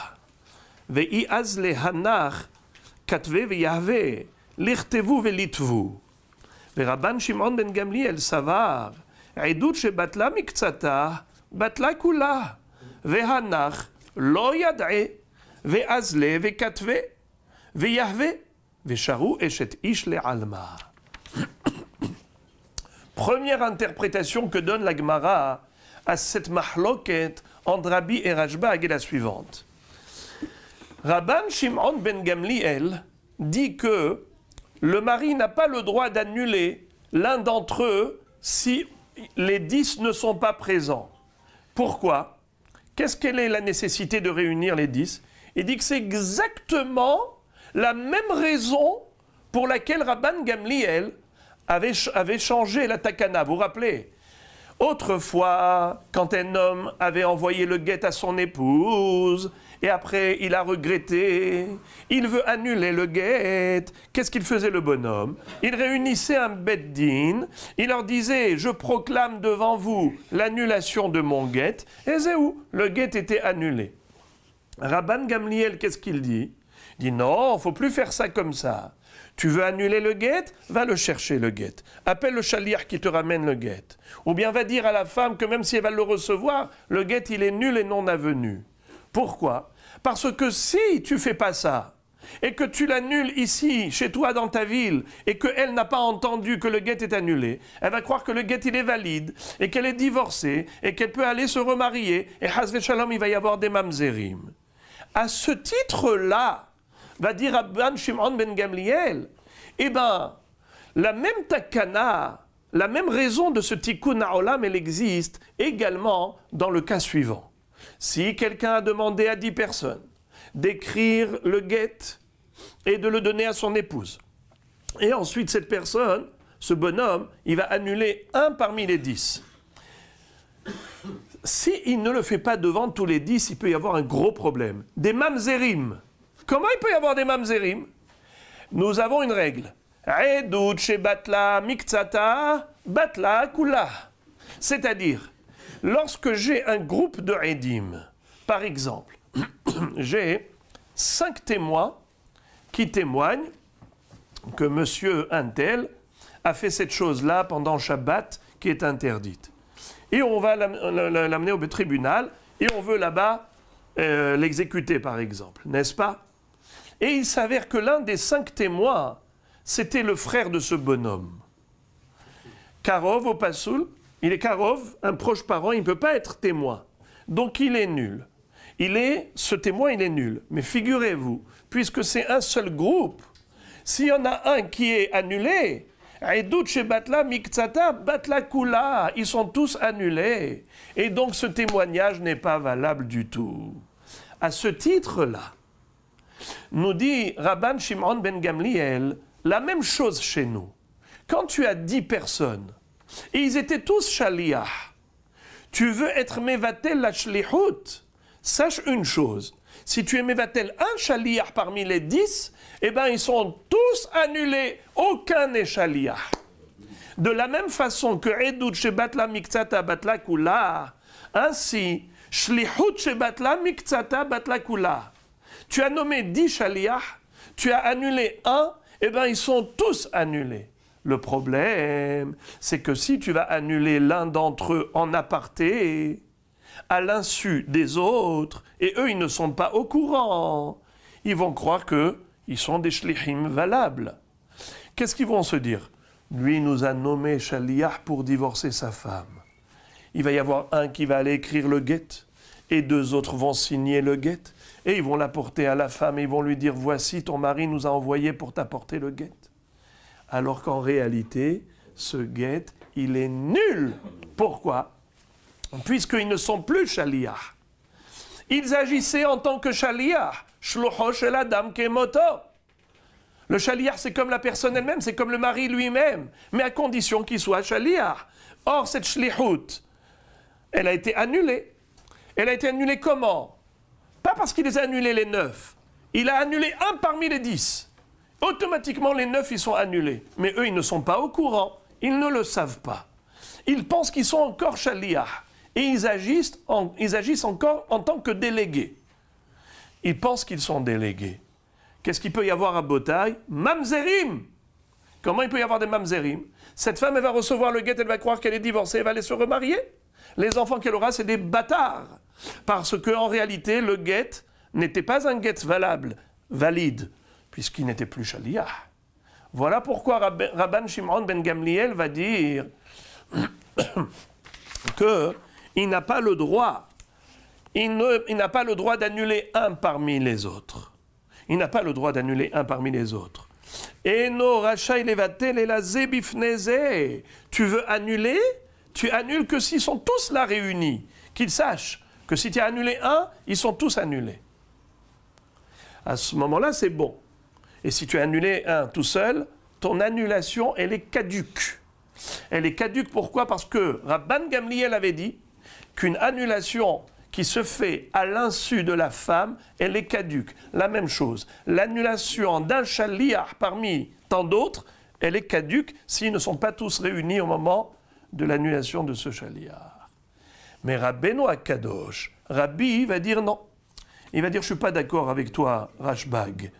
Ve'i az lehanach katve ve'yahve. L'irtevu ve'litvu. Rabban Shimon ben Gamliel Savar. Edut she batla miktsatah batla kula. Ve'hanach lo yad'e. Ve'azle ve'katve. Ve'yahve. Ve'sharu eshet ish le'alma. Première interprétation que donne la Gemara à cette mahloket entre Rabbi et Rashbag est la suivante. Rabban Shimon ben Gamliel dit que le mari n'a pas le droit d'annuler l'un d'entre eux si les 10 ne sont pas présents. Pourquoi? Quelle est la nécessité de réunir les 10? Il dit que c'est exactement la même raison pour laquelle Rabban Gamliel avait changé la takana. Vous vous rappelez? Autrefois, quand un homme avait envoyé le guet à son épouse, et après il a regretté, il veut annuler le guet, qu'est-ce qu'il faisait le bonhomme? Il réunissait un beddin, il leur disait, je proclame devant vous l'annulation de mon guet, et c'est où? Le guet était annulé. Rabban Gamliel, qu'est-ce qu'il dit? Il dit, non, il ne faut plus faire ça comme ça. Tu veux annuler le guet? Va le chercher, le guet. Appelle le shaliach qui te ramène le guet. Ou bien va dire à la femme que même si elle va le recevoir, le guet, il est nul et non avenu. Pourquoi? Parce que si tu ne fais pas ça, et que tu l'annules ici, chez toi, dans ta ville, et qu'elle n'a pas entendu que le guet est annulé, elle va croire que le guet il est valide, et qu'elle est divorcée, et qu'elle peut aller se remarier, et Hasve Shalom, il va y avoir des mamzerim. À ce titre-là, va dire Rabban Shimon ben Gamliel, eh bien, la même takana, la même raison de ce tikkun ha'olam, elle existe également dans le cas suivant. Si quelqu'un a demandé à 10 personnes d'écrire le guet et de le donner à son épouse, et ensuite cette personne, ce bonhomme, il va annuler un parmi les 10. S'il ne le fait pas devant tous les 10, il peut y avoir un gros problème. Des mamzerim. Comment il peut y avoir des mamzerim? Nous avons une règle. Edut shebatla miktsata batla kula. C'est-à-dire, lorsque j'ai un groupe de edim, par exemple, j'ai 5 témoins qui témoignent que monsieur Untel a fait cette chose-là pendant Shabbat qui est interdite. Et on va l'amener au tribunal et on veut là-bas l'exécuter, par exemple, n'est-ce pas? Et il s'avère que l'un des 5 témoins, c'était le frère de ce bonhomme. Karov au Passoul, il est Karov, un proche parent, il ne peut pas être témoin. Donc il est nul. Ce témoin, il est nul. Mais figurez-vous, puisque c'est un seul groupe, s'il y en a un qui est annulé, Edut shebatla miktsata batla kula, ils sont tous annulés. Et donc ce témoignage n'est pas valable du tout. À ce titre-là, nous dit Rabban Shimon ben Gamliel, la même chose chez nous. Quand tu as 10 personnes, et ils étaient tous shaliach, tu veux être mevatel la shlichut, sache une chose, si tu es mevatel un shaliach parmi les 10, eh bien ils sont tous annulés, aucun n'est shaliach. De la même façon que edut shebatla miktsata batla kula, ainsi, shlichut shebatla miktsata batla kula. Tu as nommé 10 shaliach, tu as annulé un, eh bien ils sont tous annulés. Le problème, c'est que si tu vas annuler l'un d'entre eux en aparté, à l'insu des autres, et eux ils ne sont pas au courant, ils vont croire qu'ils sont des shlichim valables. Qu'est-ce qu'ils vont se dire? Lui nous a nommé shaliach pour divorcer sa femme. Il va y avoir un qui va aller écrire le guet, et 2 autres vont signer le guet, et ils vont l'apporter à la femme, et ils vont lui dire, voici ton mari nous a envoyé pour t'apporter le guet. Alors qu'en réalité, ce guet, il est nul. Pourquoi? Puisqu'ils ne sont plus shaliach. Ils agissaient en tant que shaliach. Shlucho shel adam kemoto. Le shaliach, c'est comme la personne elle-même, c'est comme le mari lui-même, mais à condition qu'il soit shaliach. Or, cette shlichut, elle a été annulée. Elle a été annulée comment? Pas parce qu'il les a annulés les 9. Il a annulé un parmi les 10. Automatiquement, les 9, ils sont annulés. Mais eux, ils ne sont pas au courant. Ils ne le savent pas. Ils pensent qu'ils sont encore shaliach. Et ils agissent encore en tant que délégués. Ils pensent qu'ils sont délégués. Qu'est-ce qu'il peut y avoir à Botaï? Mamzerim. Comment il peut y avoir des mamzerim? Cette femme, elle va recevoir le guet, elle va croire qu'elle est divorcée, elle va aller se remarier. Les enfants qu'elle aura, c'est des bâtards. Parce qu'en réalité, le guet n'était pas un guet valide, puisqu'il n'était plus shaliach. Voilà pourquoi Rabban Shimon ben Gamliel va dire qu'il n'a pas le droit, il n'a pas le droit d'annuler un parmi les autres. Il n'a pas le droit d'annuler un parmi les autres. Eno rachai levatel et la zébifneze. Tu veux annuler? Tu annules que s'ils sont tous là réunis. Qu'ils sachent que si tu as annulé un, ils sont tous annulés. À ce moment-là, c'est bon. Et si tu as annulé un tout seul, ton annulation, elle est caduque. Elle est caduque, pourquoi? Parce que Rabban Gamliel avait dit qu'une annulation qui se fait à l'insu de la femme, elle est caduque. La même chose, l'annulation d'un shaliach parmi tant d'autres, elle est caduque s'ils ne sont pas tous réunis au moment de l'annulation de ce shaliach. Mais Rabbeinu Akadosh, Rabbi va dire non. Il va dire, je ne suis pas d'accord avec toi, Rashbag.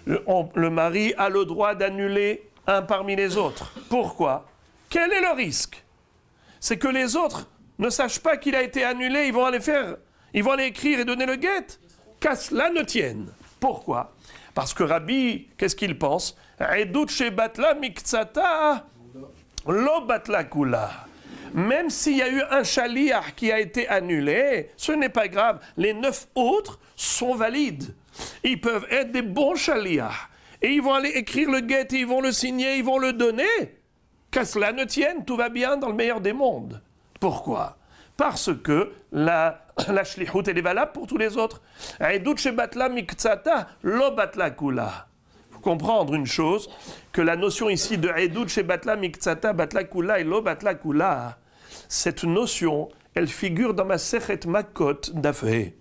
Le mari a le droit d'annuler un parmi les autres. Pourquoi? Quel est le risque? C'est que les autres ne sachent pas qu'il a été annulé, ils vont aller écrire et donner le guet. Qu'à cela ne tienne. Pourquoi? Parce que Rabbi, qu'est-ce qu'il pense? Edut shebatla miktsata lo batla kula. Même s'il y a eu un shaliach qui a été annulé, ce n'est pas grave. Les 9 autres sont valides. Ils peuvent être des bons shaliach. Et ils vont aller écrire le guet, ils vont le signer, ils vont le donner. Qu'à cela ne tienne, tout va bien dans le meilleur des mondes. Pourquoi? Parce que la shlichut, elle est valable pour tous les autres. Edut shebatla miktsata lo batla kula. Il faut comprendre une chose, que la notion ici de Edut shebatla miktsata batla kula et lo batla kula, cette notion, elle figure dans ma Sechet Makot d'Afé.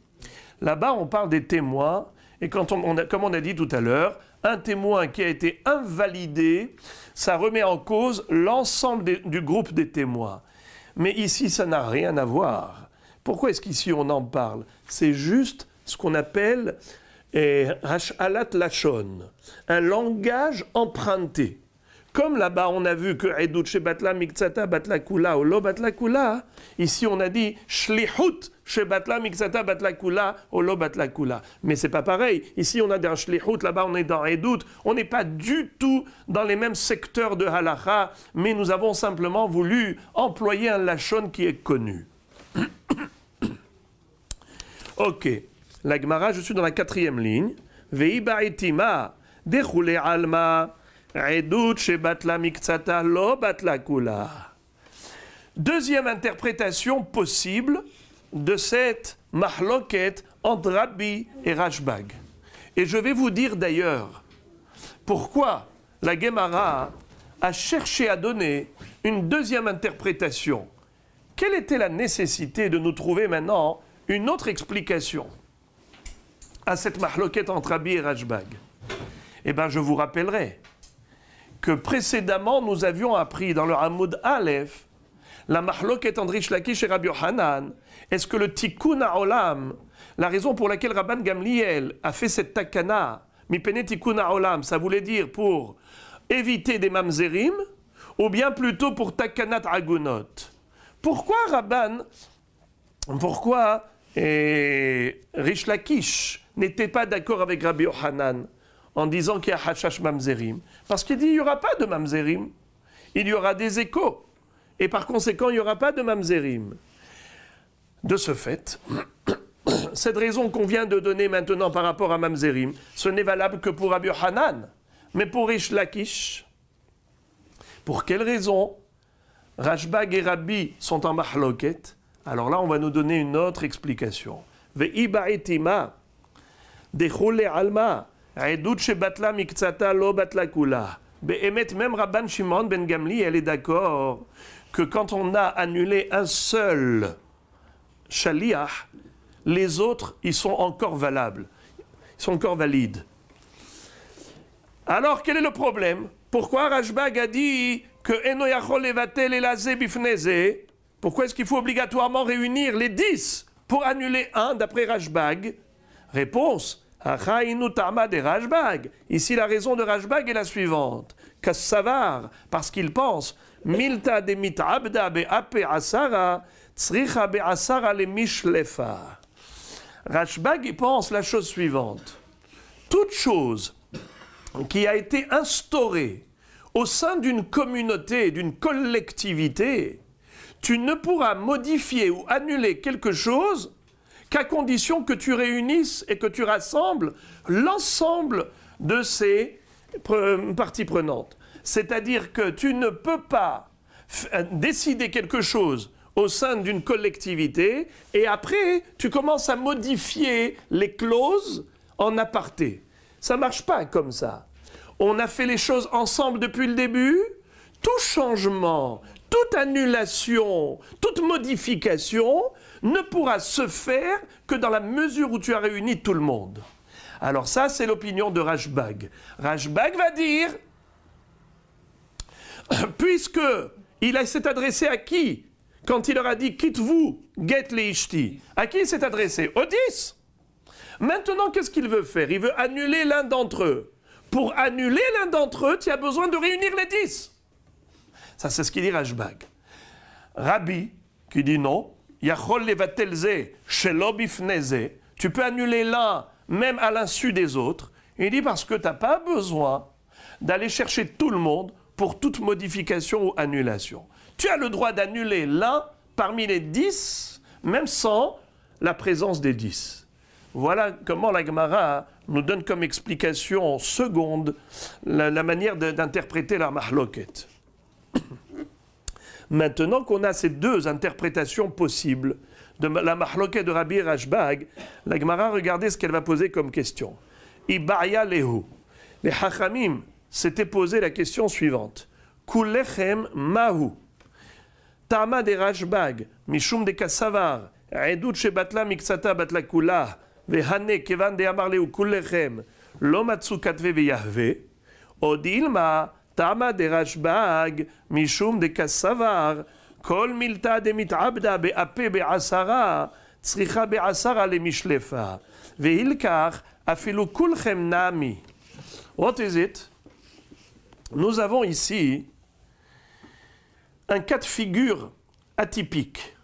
Là-bas, on parle des témoins, et quand comme on a dit tout à l'heure, un témoin qui a été invalidé, ça remet en cause l'ensemble du groupe des témoins. Mais ici, ça n'a rien à voir. Pourquoi est-ce qu'ici on en parle? C'est juste ce qu'on appelle Hash'alat Lachon, un langage emprunté. Comme là-bas on a vu que Edut shebatla miktsata batla kula ou lo batla kula, ici on a dit Shlichut shebatla miktsata batla kula ou lo batla kula. Mais c'est pas pareil. Ici on a dans Shlichut, là-bas on est dans Edut. On n'est pas du tout dans les mêmes secteurs de halacha, mais nous avons simplement voulu employer un lachon qui est connu. Ok. La Gemara, je suis dans la 4e ligne. Vei ba'itima dechule alma. Deuxième interprétation possible de cette mahloket entre Rabbi et Rashbag. Et je vais vous dire d'ailleurs pourquoi la Gemara a cherché à donner une deuxième interprétation. Quelle était la nécessité de nous trouver maintenant une autre explication à cette mahloket entre Rabbi et Rashbag? Eh bien, je vous rappellerai que précédemment, nous avions appris dans le Hamoud Aleph, la mahloket entre Rish Lakish et Rabbi Yohanan. Est-ce que le tikkun ha'olam, la raison pour laquelle Rabban Gamliel a fait cette takana, mipene tikkun ha'olam, ça voulait dire pour éviter des mamzerim, ou bien plutôt pour takanat agunot? Pourquoi Rish Lakish n'était pas d'accord avec Rabbi Yohanan en disant qu'il y a Hashash Mamzerim? Parce qu'il dit qu'il n'y aura pas de Mamzerim. Il y aura des échos. Et par conséquent, il n'y aura pas de Mamzerim. De ce fait, cette raison qu'on vient de donner maintenant par rapport à Mamzerim, ce n'est valable que pour Rabbi Yohanan. Mais pour Rish Lakish, pour quelle raison Rashbag et Rabbi sont en mahloket? Alors là, on va nous donner une autre explication. Ve'iba'itima dechule alma. Edut shebatla miktsata lo batla kula. Be'emet, même Rabban Shimon ben Gamli, elle est d'accord que quand on a annulé un seul shaliach, les autres, ils sont encore valables. Ils sont encore valides. Alors, quel est le problème? Pourquoi Rashbag a dit que Eno yachol levatel elazé bifneze? Pourquoi est-ce qu'il faut obligatoirement réunir les 10 pour annuler un d'après Rashbag? Réponse. Ici, la raison de Rashbag est la suivante. Kassavar, parce qu'il pense, Milta de mitabda be'ape asara, tsricha be'asara le mishlefa. Rashbag pense la chose suivante. Toute chose qui a été instaurée au sein d'une communauté, d'une collectivité, tu ne pourras modifier ou annuler quelque chose qu'à condition que tu réunisses et que tu rassembles l'ensemble de ces parties prenantes. C'est-à-dire que tu ne peux pas décider quelque chose au sein d'une collectivité et après, tu commences à modifier les clauses en aparté. Ça ne marche pas comme ça. On a fait les choses ensemble depuis le début. Tout changement, toute annulation, toute modification ne pourra se faire que dans la mesure où tu as réuni tout le monde. Alors ça, c'est l'opinion de Rashbag. Rashbag va dire, puisque il s'est adressé à qui quand il leur a dit « Quitte-vous, get les ishti » à qui il s'est adressé? Aux 10. Maintenant, qu'est-ce qu'il veut faire? Il veut annuler l'un d'entre eux. Pour annuler l'un d'entre eux, tu as besoin de réunir les 10. Ça, c'est ce qu'il dit Rashbag. Rabbi, qui dit non, Yachol levatel ze shelo bifnei ze. Tu peux annuler l'un même à l'insu des autres. Il dit parce que tu n'as pas besoin d'aller chercher tout le monde pour toute modification ou annulation. Tu as le droit d'annuler l'un parmi les 10, même sans la présence des 10. Voilà comment la Gemara nous donne comme explication en seconde la manière d'interpréter la mahloket. Maintenant qu'on a ces deux interprétations possibles de la mahloket de Rabbi Rashbag, la Gemara, regardez ce qu'elle va poser comme question. Ibaya lehu. Les Hachamim s'étaient posé la question suivante. Kulechem mahu. Tama de Rashbag, mishum de Kassavar, Edut shebatla miksata batla kula, vehane kevan de amarleu kulechem, lo matsu katve veyahve, odilma, Tama de Rashbag, mishum de Kassavar, kol milta de mitabda beape beasara, tzricha beasara le mishlefa, vehilkar, afilu kulchem nami. What is it? Nous avons ici un cas de figure atypique.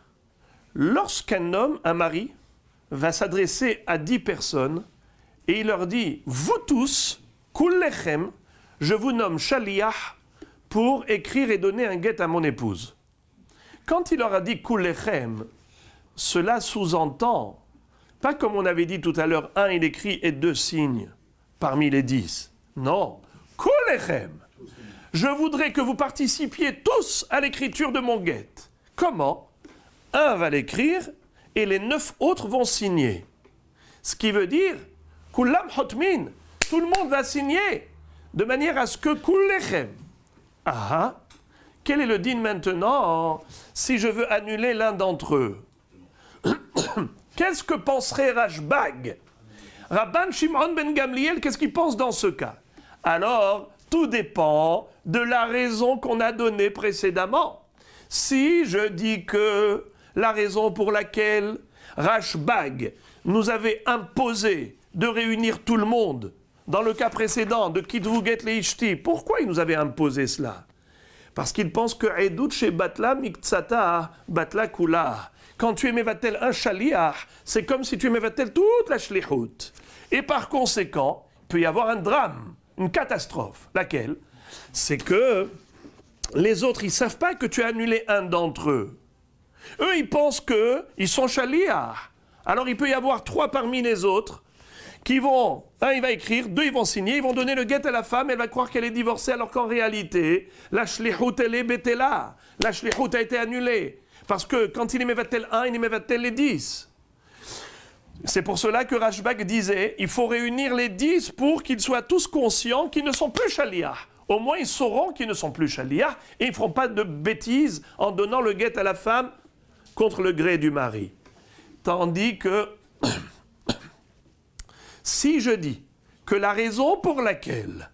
Lorsqu'un homme, un mari, va s'adresser à 10 personnes et il leur dit « Vous tous, kullechem, je vous nomme shaliach pour écrire et donner un guet à mon épouse. » Quand il leur a dit « kullechem », cela sous-entend, pas comme on avait dit tout à l'heure, un il écrit et 2 signes parmi les 10. Non, kullechem. Je voudrais que vous participiez tous à l'écriture de mon guet. Comment? Un va l'écrire et les 9 autres vont signer. Ce qui veut dire, Kullam hotmin, tout le monde va signer, de manière à ce que kullechem. Ah, quel est le din maintenant si je veux annuler l'un d'entre eux? Qu'est-ce que penserait Rashbag? Rabban Shimon ben Gamliel, qu'est-ce qu'il pense dans ce cas? Alors, tout dépend de la raison qu'on a donnée précédemment. Si je dis que la raison pour laquelle Rashbag nous avait imposé de réunir tout le monde, dans le cas précédent de Kitvuget Leishti, pourquoi il nous avait imposé cela? Parce qu'il pense que Edut chez Batla Miktsata Batla Kula. Quand tu es Mevatel un shaliach, c'est comme si tu es Mevatel toute la shlichut. Et par conséquent, il peut y avoir un drame, une catastrophe. Laquelle? C'est que les autres, ils ne savent pas que tu as annulé un d'entre eux. Eux, ils pensent qu'ils sont shaliach. Alors il peut y avoir 3 parmi les autres qui vont, un il va écrire, 2 ils vont signer, ils vont donner le guet à la femme, elle va croire qu'elle est divorcée alors qu'en réalité, la shlichut elle est betela, la shlichut a été annulée. Parce que quand il y mevatel 1, il y mevatel les 10. C'est pour cela que Rashbag disait, il faut réunir les 10 pour qu'ils soient tous conscients qu'ils ne sont plus shaliach. Au moins ils sauront qu'ils ne sont plus shaliach et ils ne feront pas de bêtises en donnant le guet à la femme contre le gré du mari. Tandis que si je dis que la raison pour laquelle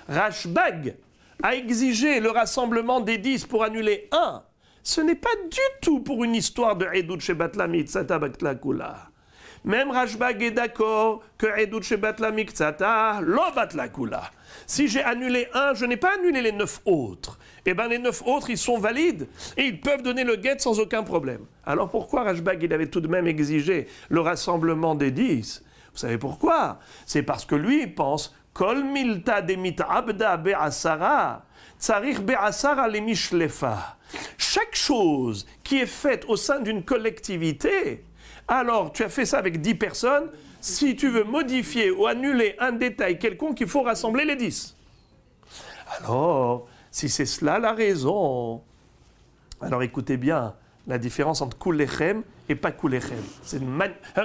Rashbag a exigé le rassemblement des 10 pour annuler un, ce n'est pas du tout pour une histoire de Edut Shebatla Mitzata Batla Kula. Même Rashbag est d'accord que Edut Shebatla Mitzata Lo Batla Kula. Si j'ai annulé un, je n'ai pas annulé les 9 autres. Eh bien les 9 autres, ils sont valides et ils peuvent donner le guet sans aucun problème. Alors pourquoi Rashbag, il avait tout de même exigé le rassemblement des 10? Vous savez pourquoi? C'est parce que lui, il pense Kol milta de mitabda be'asara, tsarich be'asara le mishlefa. Chaque chose qui est faite au sein d'une collectivité, alors tu as fait ça avec 10 personnes, si tu veux modifier ou annuler un détail quelconque, il faut rassembler les 10. Alors, si c'est cela la raison, alors écoutez bien la différence entre kulechem et pas kulechem.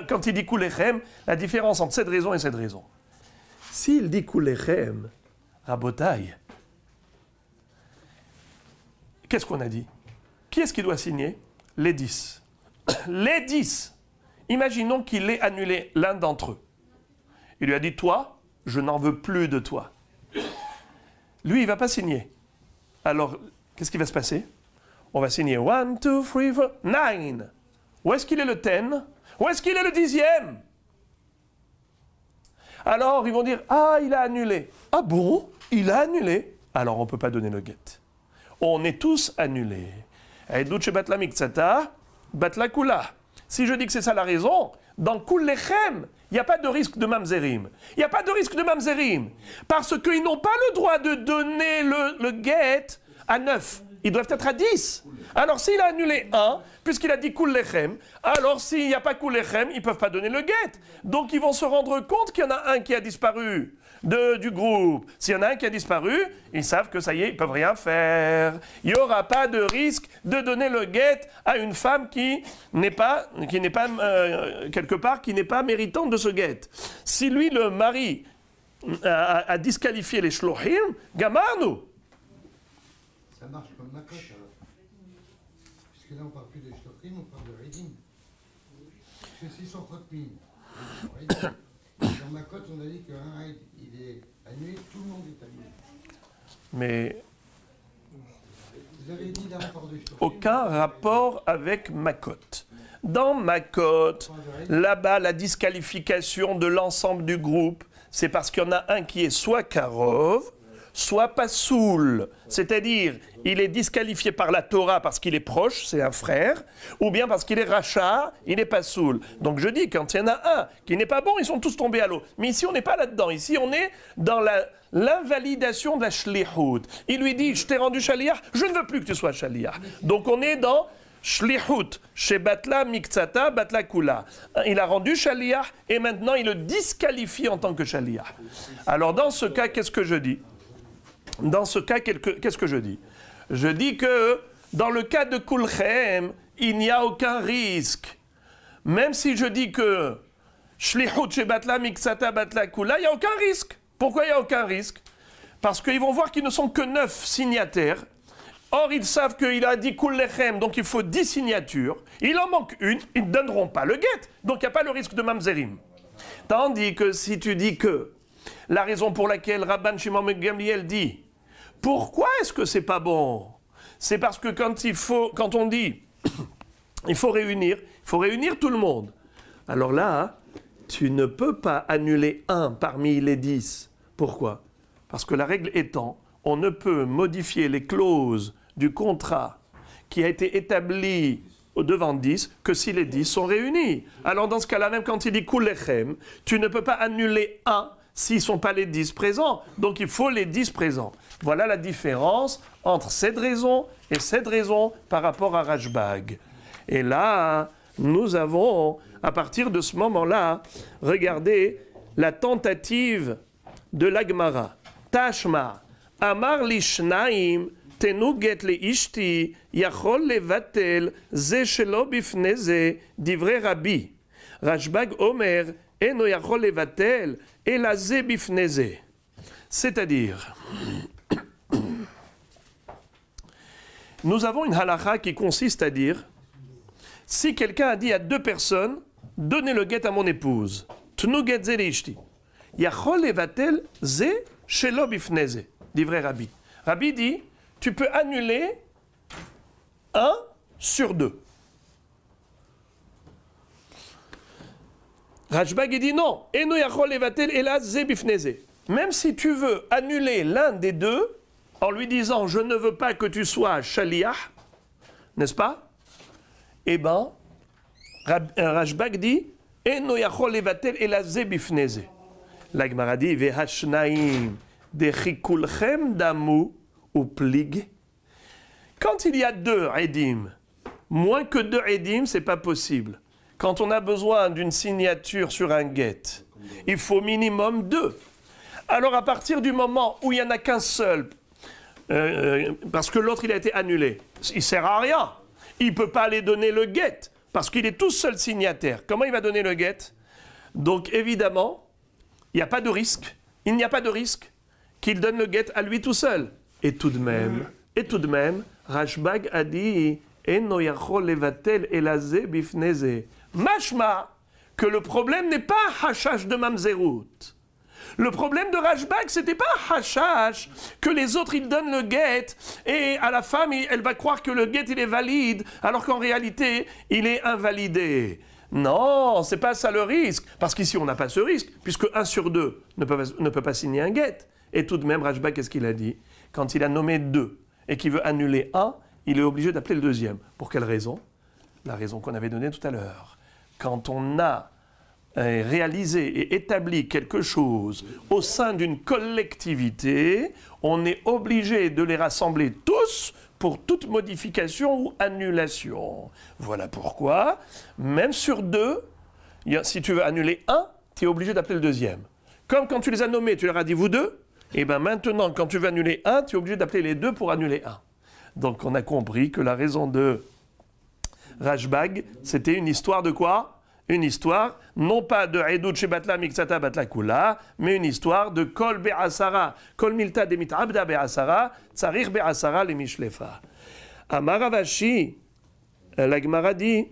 Quand il dit kulechem, la différence entre cette raison et cette raison. S'il dit kulechem, rabotaï, qu'est-ce qu'on a dit? Qui est-ce qui doit signer? Les 10. Les 10. Imaginons qu'il ait annulé l'un d'entre eux. Il lui a dit, toi, je n'en veux plus de toi. Lui, il ne va pas signer. Alors, qu'est-ce qui va se passer? On va signer 1, 2, 3, 4, 9. Où est-ce qu'il est le 10? Où est-ce qu'il est le 10e? Alors, ils vont dire, ah, il a annulé. Ah bon? Il a annulé? Alors, on ne peut pas donner le guet. On est tous annulés. Edut batla miksata, batla kula. Si je dis que c'est ça la raison, dans kulechem, il n'y a pas de risque de mamzerim. Il n'y a pas de risque de mamzerim. Parce qu'ils n'ont pas le droit de donner le guet à 9. Ils doivent être à 10. Alors s'il a annulé 1, puisqu'il a dit Kul Lechem, alors s'il n'y a pas Kul Lechem, ils ne peuvent pas donner le guet. Donc ils vont se rendre compte qu'il y en a un qui a disparu du groupe. S'il y en a un qui a disparu, ils savent que ça y est, ils ne peuvent rien faire. Il n'y aura pas de risque de donner le guet à une femme qui n'est pas quelque part, qui n'est pas méritante de ce guet. Si lui, le mari, a disqualifié les shlohim, gamarnu. Ça marche comme Makot alors. Puisque là on ne parle plus de shlohim, on parle de Redim. Parce que s'ils sont Khotmin, dans Makot on a dit qu'un Reid il est annulé, tout le monde est annulé. Mais vous avez dit d'un rapport de shlohim. Aucun rapport avec Makot. Dans Makot, là-bas, la disqualification de l'ensemble du groupe, c'est parce qu'il y en a un qui est soit Karov, soit Pasoul. C'est-à-dire, il est disqualifié par la Torah parce qu'il est proche, c'est un frère, ou bien parce qu'il est Racha, il est Pasoul. Donc je dis, quand il y en a un qui n'est pas bon, ils sont tous tombés à l'eau. Mais ici, on n'est pas là-dedans. Ici, on est dans l'invalidation de la shlichut. Il lui dit, je t'ai rendu shaliach, je ne veux plus que tu sois shaliach. Donc on est dans shlichut, chez Batla Miktsata, Batla Kula. Il a rendu shaliach et maintenant il le disqualifie en tant que shaliach. Alors dans ce cas, qu'est-ce que je dis? Dans ce cas, qu'est-ce que je dis? Je dis que dans le cas de Kulchem, il n'y a aucun risque. Même si je dis que shlichut, chez Batla Miktsata, Batla Kula, il n'y a aucun risque. Pourquoi il n'y a aucun risque? Parce qu'ils vont voir qu'ils ne sont que 9 signataires. Or, ils savent qu'il a dit Kul Lechem, donc il faut 10 signatures. Il en manque une, ils ne donneront pas le guet. Donc, il n'y a pas le risque de mamzerim. Tandis que si tu dis que la raison pour laquelle Rabban Shimon ben Gamliel dit pourquoi est-ce que c'est pas bon? C'est parce que quand on dit il faut réunir tout le monde. Alors là, tu ne peux pas annuler un parmi les 10. Pourquoi? Parce que la règle étant, on ne peut modifier les clauses du contrat qui a été établi devant 10 que si les 10 sont réunis. Alors dans ce cas-là, même quand il dit Kul Lechem, tu ne peux pas annuler un s'ils ne sont pas les 10 présents. Donc il faut les 10 présents. Voilà la différence entre cette raison et cette raison par rapport à Rashbag. Et là, nous avons, à partir de ce moment-là, regardez la tentative de l'Agmara. Tashma. Amar li shnaim, tenu get le ishti, yachol levatel, ze shelo bifne ze, divrei Rabbi. Rashbag Omer, eno yachol levatel, ela ze bifne ze. C'est-à-dire, nous avons une halakha qui consiste à dire, si quelqu'un a dit à 2 personnes, donnez le guet à mon épouse, tenu get ze le ishti, yachol levatel, ze shelo bifne ze. Divrei Rabbi. Rabbi dit, tu peux annuler 1 sur 2. Rashbag dit non. Eno yachol levatel ela ze bifne ze. Même si tu veux annuler l'un des deux, en lui disant je ne veux pas que tu sois shaliach, n'est-ce pas? Eh bien, Rashbag dit Eno yachol levatel ela ze bifne ze. La Gemara dit vehashnaim. Dechikulchem damu ou plig. Quand il y a 2 edim, moins que 2 edim, c'est pas possible. Quand on a besoin d'une signature sur un guet, il faut minimum 2. Alors à partir du moment où il n'y en a qu'un seul, parce que l'autre il a été annulé, il ne sert à rien. Il ne peut pas aller donner le guet, parce qu'il est tout seul signataire. Comment il va donner le guet? Donc évidemment, il n'y a pas de risque. Il n'y a pas de risque qu'il donne le guet à lui tout seul. Et tout de même, Rashbag a dit Eno yachol levatel elaze bifneze. Mashma, que le problème n'est pas un hashash de mamzerut. Le problème de Rashbag, c'était pas un hashash que les autres ils donnent le guet et à la femme elle va croire que le guet il est valide alors qu'en réalité il est invalidé. Non, c'est pas ça le risque, parce qu'ici on n'a pas ce risque puisque 1 sur 2 ne peut pas signer un guet. Et tout de même, Rashbag, qu'est-ce qu'il a dit? Quand il a nommé 2 et qu'il veut annuler 1, il est obligé d'appeler le deuxième. Pour quelle raison? La raison qu'on avait donnée tout à l'heure. Quand on a réalisé et établi quelque chose au sein d'une collectivité, on est obligé de les rassembler tous pour toute modification ou annulation. Voilà pourquoi, même sur deux, si tu veux annuler un, tu es obligé d'appeler le deuxième. Comme quand tu les as nommés, tu leur as dit vous deux, et bien maintenant, quand tu veux annuler un, tu es obligé d'appeler les deux pour annuler un. Donc on a compris que la raison de Rashbag, c'était une histoire de quoi? Une histoire, non pas de Edout Shebatla Miksata Batla Kula, mais une histoire de Kol Be'asara, Kol Milta Demit Abda Be'asara, Tsarir Be'asara le Mishlefa. Amar Ravashi, la Gemara dit,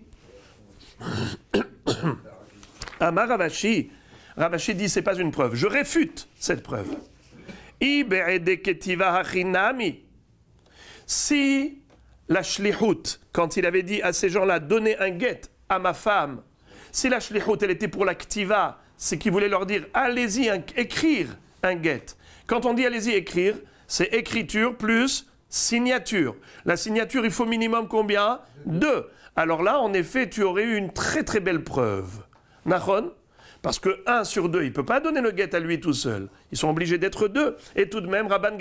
Amar Ravashi, Ravashi dit c'est pas une preuve, je réfute cette preuve. I Be'ede Ketiva Hachinami. Si la shlichut, quand il avait dit à ces gens-là, donnez un guet à ma femme, si la shlichut, elle était pour la ktiva, c'est qu'il voulait leur dire, allez-y, écrire un guet. Quand on dit allez-y écrire, c'est écriture plus signature. La signature, il faut minimum combien? 2. Alors là, en effet, tu aurais eu une très très belle preuve. Nachon? Parce que 1 sur 2, il ne peut pas donner le guet à lui tout seul. Ils sont obligés d'être 2. Et tout de même, Rabban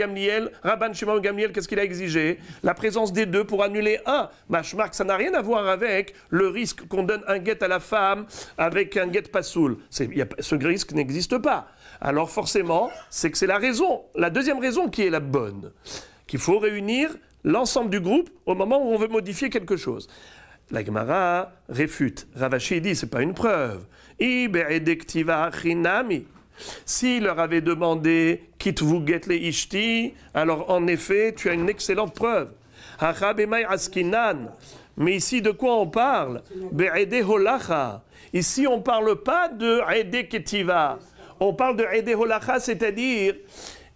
Shimon Gamliel, qu'est-ce qu'il a exigé? La présence des 2 pour annuler 1. Mashmark, ça n'a rien à voir avec le risque qu'on donne un guet à la femme avec un guet pasoul. Ce risque n'existe pas. Alors forcément, c'est que c'est la raison, la deuxième raison qui est la bonne. Qu'il faut réunir l'ensemble du groupe au moment où on veut modifier quelque chose. La Gemara réfute. Ravashi dit, c'est pas une preuve. S'il leur avait demandé quitte vous get les ishti, alors en effet, tu as une excellente preuve. Mais ici, de quoi on parle? Ici, on ne parle pas de Ede Ketiva. On parle de Ede Holacha, c'est-à-dire,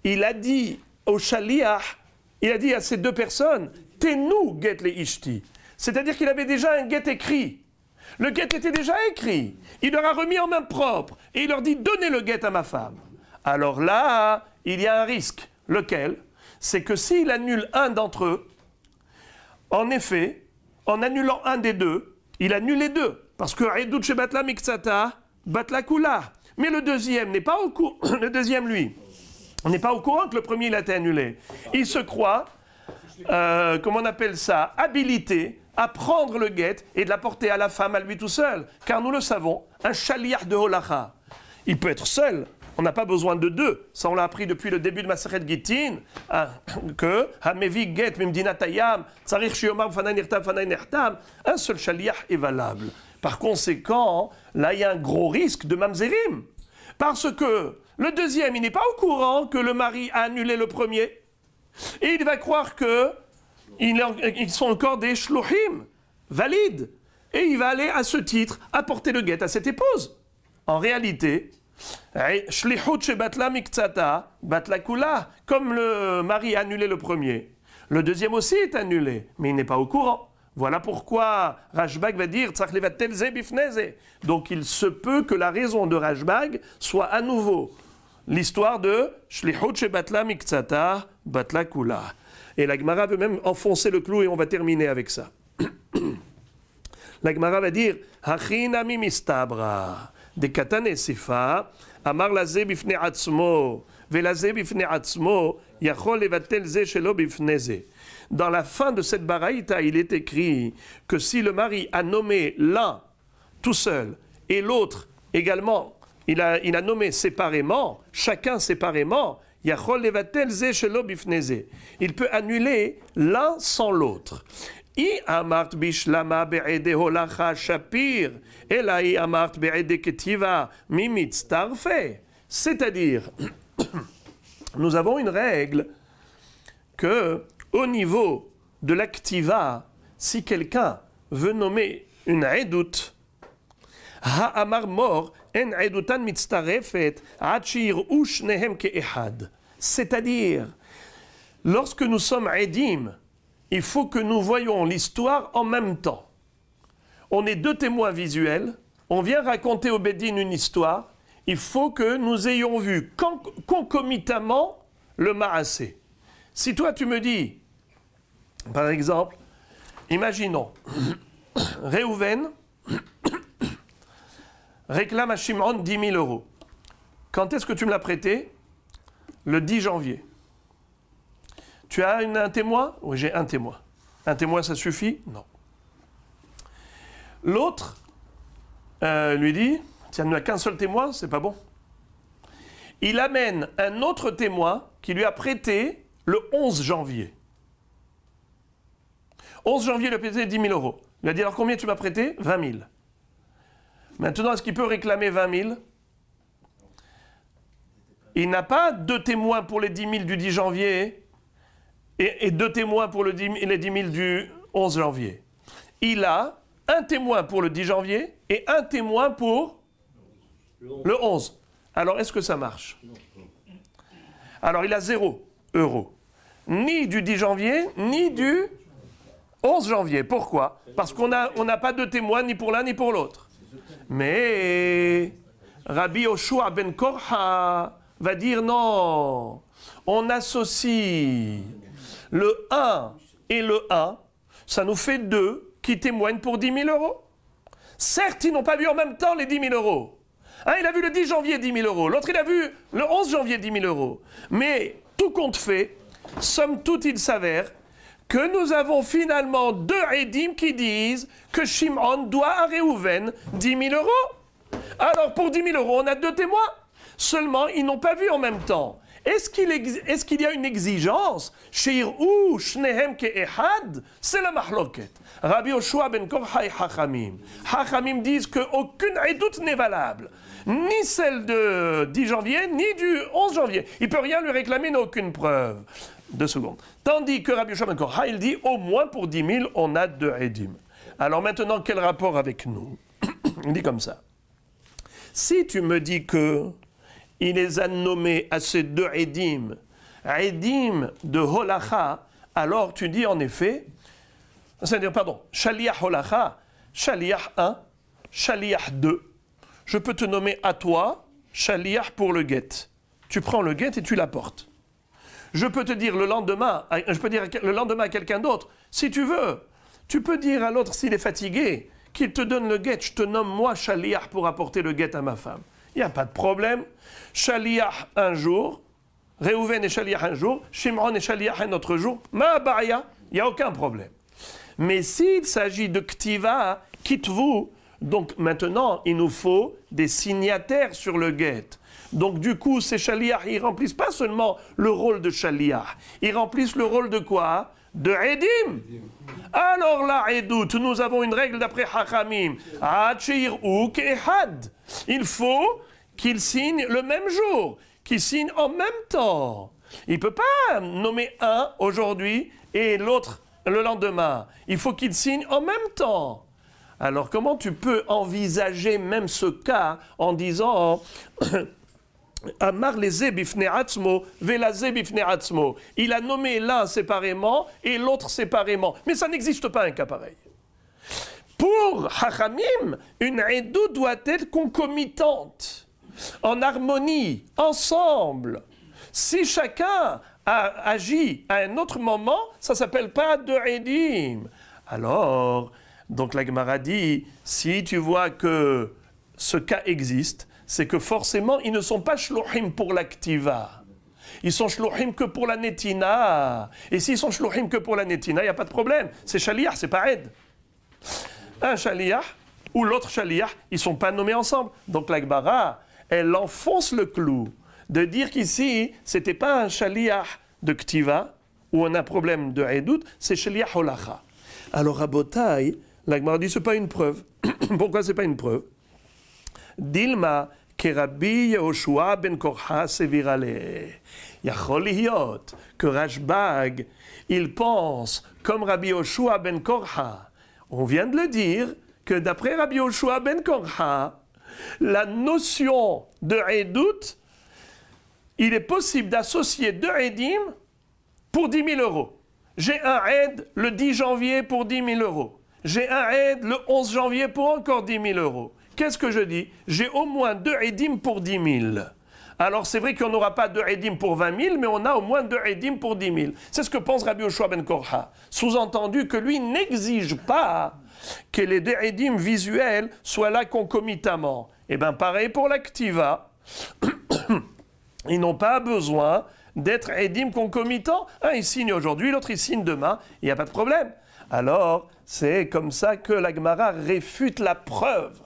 il a dit au Shaliach, il a dit à ces 2 personnes, Tenu get les ishti. C'est-à-dire qu'il avait déjà un guet écrit. Le guet était déjà écrit. Il leur a remis en main propre. Et il leur dit, donnez le guet à ma femme. Alors là, il y a un risque. Lequel? C'est que s'il annule un d'entre eux, en effet, en annulant un des 2, il annule les 2. Parce que Edout Shebatla Miksata, Batla Kula. Mais le deuxième n'est pas au courant. Le deuxième, lui, on n'est pas au courant que le premier, il a été annulé. Il se croit, comment on appelle ça, habilité à prendre le guet et de l'apporter à la femme, à lui tout seul. Car nous le savons, un shaliach de holacha, il peut être seul. On n'a pas besoin de 2. Ça, on l'a appris depuis le début de Masechet Gittin, que Hamevi get mimdinatayam, tsarich shiomar fanay nirtam fanay nertam, un seul shaliach est valable. Par conséquent, là, il y a un gros risque de mamzerim. Parce que le deuxième, il n'est pas au courant que le mari a annulé le premier. Et il va croire que ils sont encore des shluchim, valides. Et il va aller à ce titre apporter le guet à cette épouse. En réalité, shlichut shebatla miktsata, batla kula, comme le mari a annulé le premier. Le deuxième aussi est annulé, mais il n'est pas au courant. Voilà pourquoi Rashbag va dire tzach levatel ze bifneze. Donc il se peut que la raison de Rashbag soit à nouveau l'histoire de shlichut shebatla miktsata, batla kula. Et la Gemara veut même enfoncer le clou et on va terminer avec ça. La Gemara va dire Hachinami mistabra de katane sifa amar laze bifne atzmo velaze bifne atzmo yachol levatel ze shelo bifne ze. Dans la fin de cette baraïta, il est écrit que si le mari a nommé l'un tout seul et l'autre également, il a nommé séparément, chacun séparément, il peut annuler l'un sans l'autre. C'est-à-dire, nous avons une règle que, au niveau de l'activa, si quelqu'un veut nommer une edout, ha'amar mor en edoutan mitztarefet achir ush nehem ke'ehad. C'est-à-dire, lorsque nous sommes edim, il faut que nous voyons l'histoire en même temps. On est 2 témoins visuels, on vient raconter au Bédine une histoire, il faut que nous ayons vu concomitamment le ma'asé. Si toi tu me dis, par exemple, imaginons, Réhouven réclame à Shimon 10 000 euros. Quand est-ce que tu me l'as prêté? Le 10 janvier. Tu as un témoin? Oui, j'ai un témoin. Un témoin, ça suffit? Non. L'autre lui dit, tiens, il n'y a qu'un seul témoin, c'est pas bon. Il amène un autre témoin qui lui a prêté le 11 janvier. 11 janvier, il a prêté 10 000 euros. Il a dit, alors combien tu m'as prêté? 20 000. Maintenant, est-ce qu'il peut réclamer 20 000? Il n'a pas deux témoins pour les 10 000 du 10 janvier et deux témoins pour les 10 000 du 11 janvier. Il a un témoin pour le 10 janvier et un témoin pour le 11. Alors, est-ce que ça marche? Alors, il a 0 euros. Ni du 10 janvier, ni du 11 janvier. Pourquoi? Parce qu'on n'a pas de témoin ni pour l'un ni pour l'autre. Mais Rabbi Yoshua ben Korha va dire non. On associe le 1 et le 1. Ça nous fait 2 qui témoignent pour 10 000 euros. Certes, ils n'ont pas vu en même temps les 10 000 euros. Un, il a vu le 10 janvier 10 000 euros. L'autre, il a vu le 11 janvier 10 000 euros. Mais tout compte fait, somme toute, il s'avère que nous avons finalement 2 Edim qui disent que Shimon doit à Réhouven 10 000 euros. Alors pour 10 000 euros, on a 2 témoins. Seulement, ils n'ont pas vu en même temps. Est-ce qu'il y a une exigence? Sheir'u shnehem ke'ehad, c'est la mahloket. Rabbi Yoshua ben Korha et Hachamim. Hachamim disent qu'aucune edout n'est valable. Ni celle de 10 janvier, ni du 11 janvier. Il ne peut rien lui réclamer, il n'a aucune preuve. 2 secondes. Tandis que Rabbi Yoshua ben Korha, il dit au moins pour 10 000, on a 2 edim. Alors maintenant, quel rapport avec nous? Il dit comme ça. Si tu me dis que il les a nommés à ces 2 edim, edim de holacha, alors tu dis en effet, c'est-à-dire, pardon, shaliach holacha, shaliach 1, shaliach 2. Je peux te nommer à toi, shaliach pour le guet. Tu prends le guet et tu l'apportes. Je peux te dire le lendemain, à quelqu'un d'autre, si tu veux. Tu peux dire à l'autre, s'il est fatigué, qu'il te donne le guet, je te nomme moi shaliach pour apporter le guet à ma femme. Il n'y a pas de problème. Shaliach un jour, Réhouven et Shaliach un jour, Shimon et Shaliach un autre jour, Ma'abaya, il n'y a aucun problème. Mais s'il s'agit de Ktiva, Kitvu, donc maintenant il nous faut des signataires sur le guet. Donc du coup, ces Shaliach, ils remplissent pas seulement le rôle de Shaliach, ils remplissent le rôle de quoi? De Edim. Alors là, Edout, nous avons une règle d'après Hachamim. Ou Kehad. Il faut qu'il signe le même jour, qu'il signe en même temps. Il ne peut pas nommer un aujourd'hui et l'autre le lendemain. Il faut qu'il signe en même temps. Alors comment tu peux envisager même ce cas en disant Amar leze bifne atzmo, velaze bifne atzmo. Il a nommé l'un séparément et l'autre séparément. Mais ça n'existe pas un cas pareil. Pour Hachamim, une Edout doit être concomitante, en harmonie, ensemble. Si chacun a agi à un autre moment, ça ne s'appelle pas de Edim. Alors, donc la Gemara dit, si tu vois que ce cas existe, c'est que forcément, ils ne sont pas shlouchim pour l'activa. Ils sont shlouchim que pour la netina. Et s'ils sont shlouchim que pour la netina, il n'y a pas de problème. C'est shaliach, c'est pas aide. Un shaliach ou l'autre shaliach, ils ne sont pas nommés ensemble. Donc la Gemara, elle enfonce le clou de dire qu'ici, ce n'était pas un shaliach de ktiva, où on a un problème de edout, c'est shaliach holacha. Alors à Botaï, la Gemara dit, ce n'est pas une preuve. Pourquoi ce n'est pas une preuve? Dilma que Rabbi Yoshua ben Korha sevirale. Yachol liot que Rashbag, il pense comme Rabbi Yoshua ben Korha. On vient de le dire que d'après Rabbi Yoshua ben Korha, la notion de edout, il est possible d'associer 2 edim pour 10 000 euros. J'ai un aide le 10 janvier pour 10 000 euros. J'ai un aide le 11 janvier pour encore 10 000 euros. Qu'est-ce que je dis? J'ai au moins 2 edim pour 10 000. Alors c'est vrai qu'on n'aura pas 2 edim pour 20 000, mais on a au moins 2 edim pour 10 000. C'est ce que pense Rabbi Yoshua ben Korha. Sous-entendu que lui n'exige pas que les 2 edim visuels soient là concomitamment. Eh bien, pareil pour la ktiva. Ils n'ont pas besoin d'être édim concomitants. Un, il signe aujourd'hui, l'autre, il signe demain. Il n'y a pas de problème. Alors, c'est comme ça que la Gemara réfute la preuve.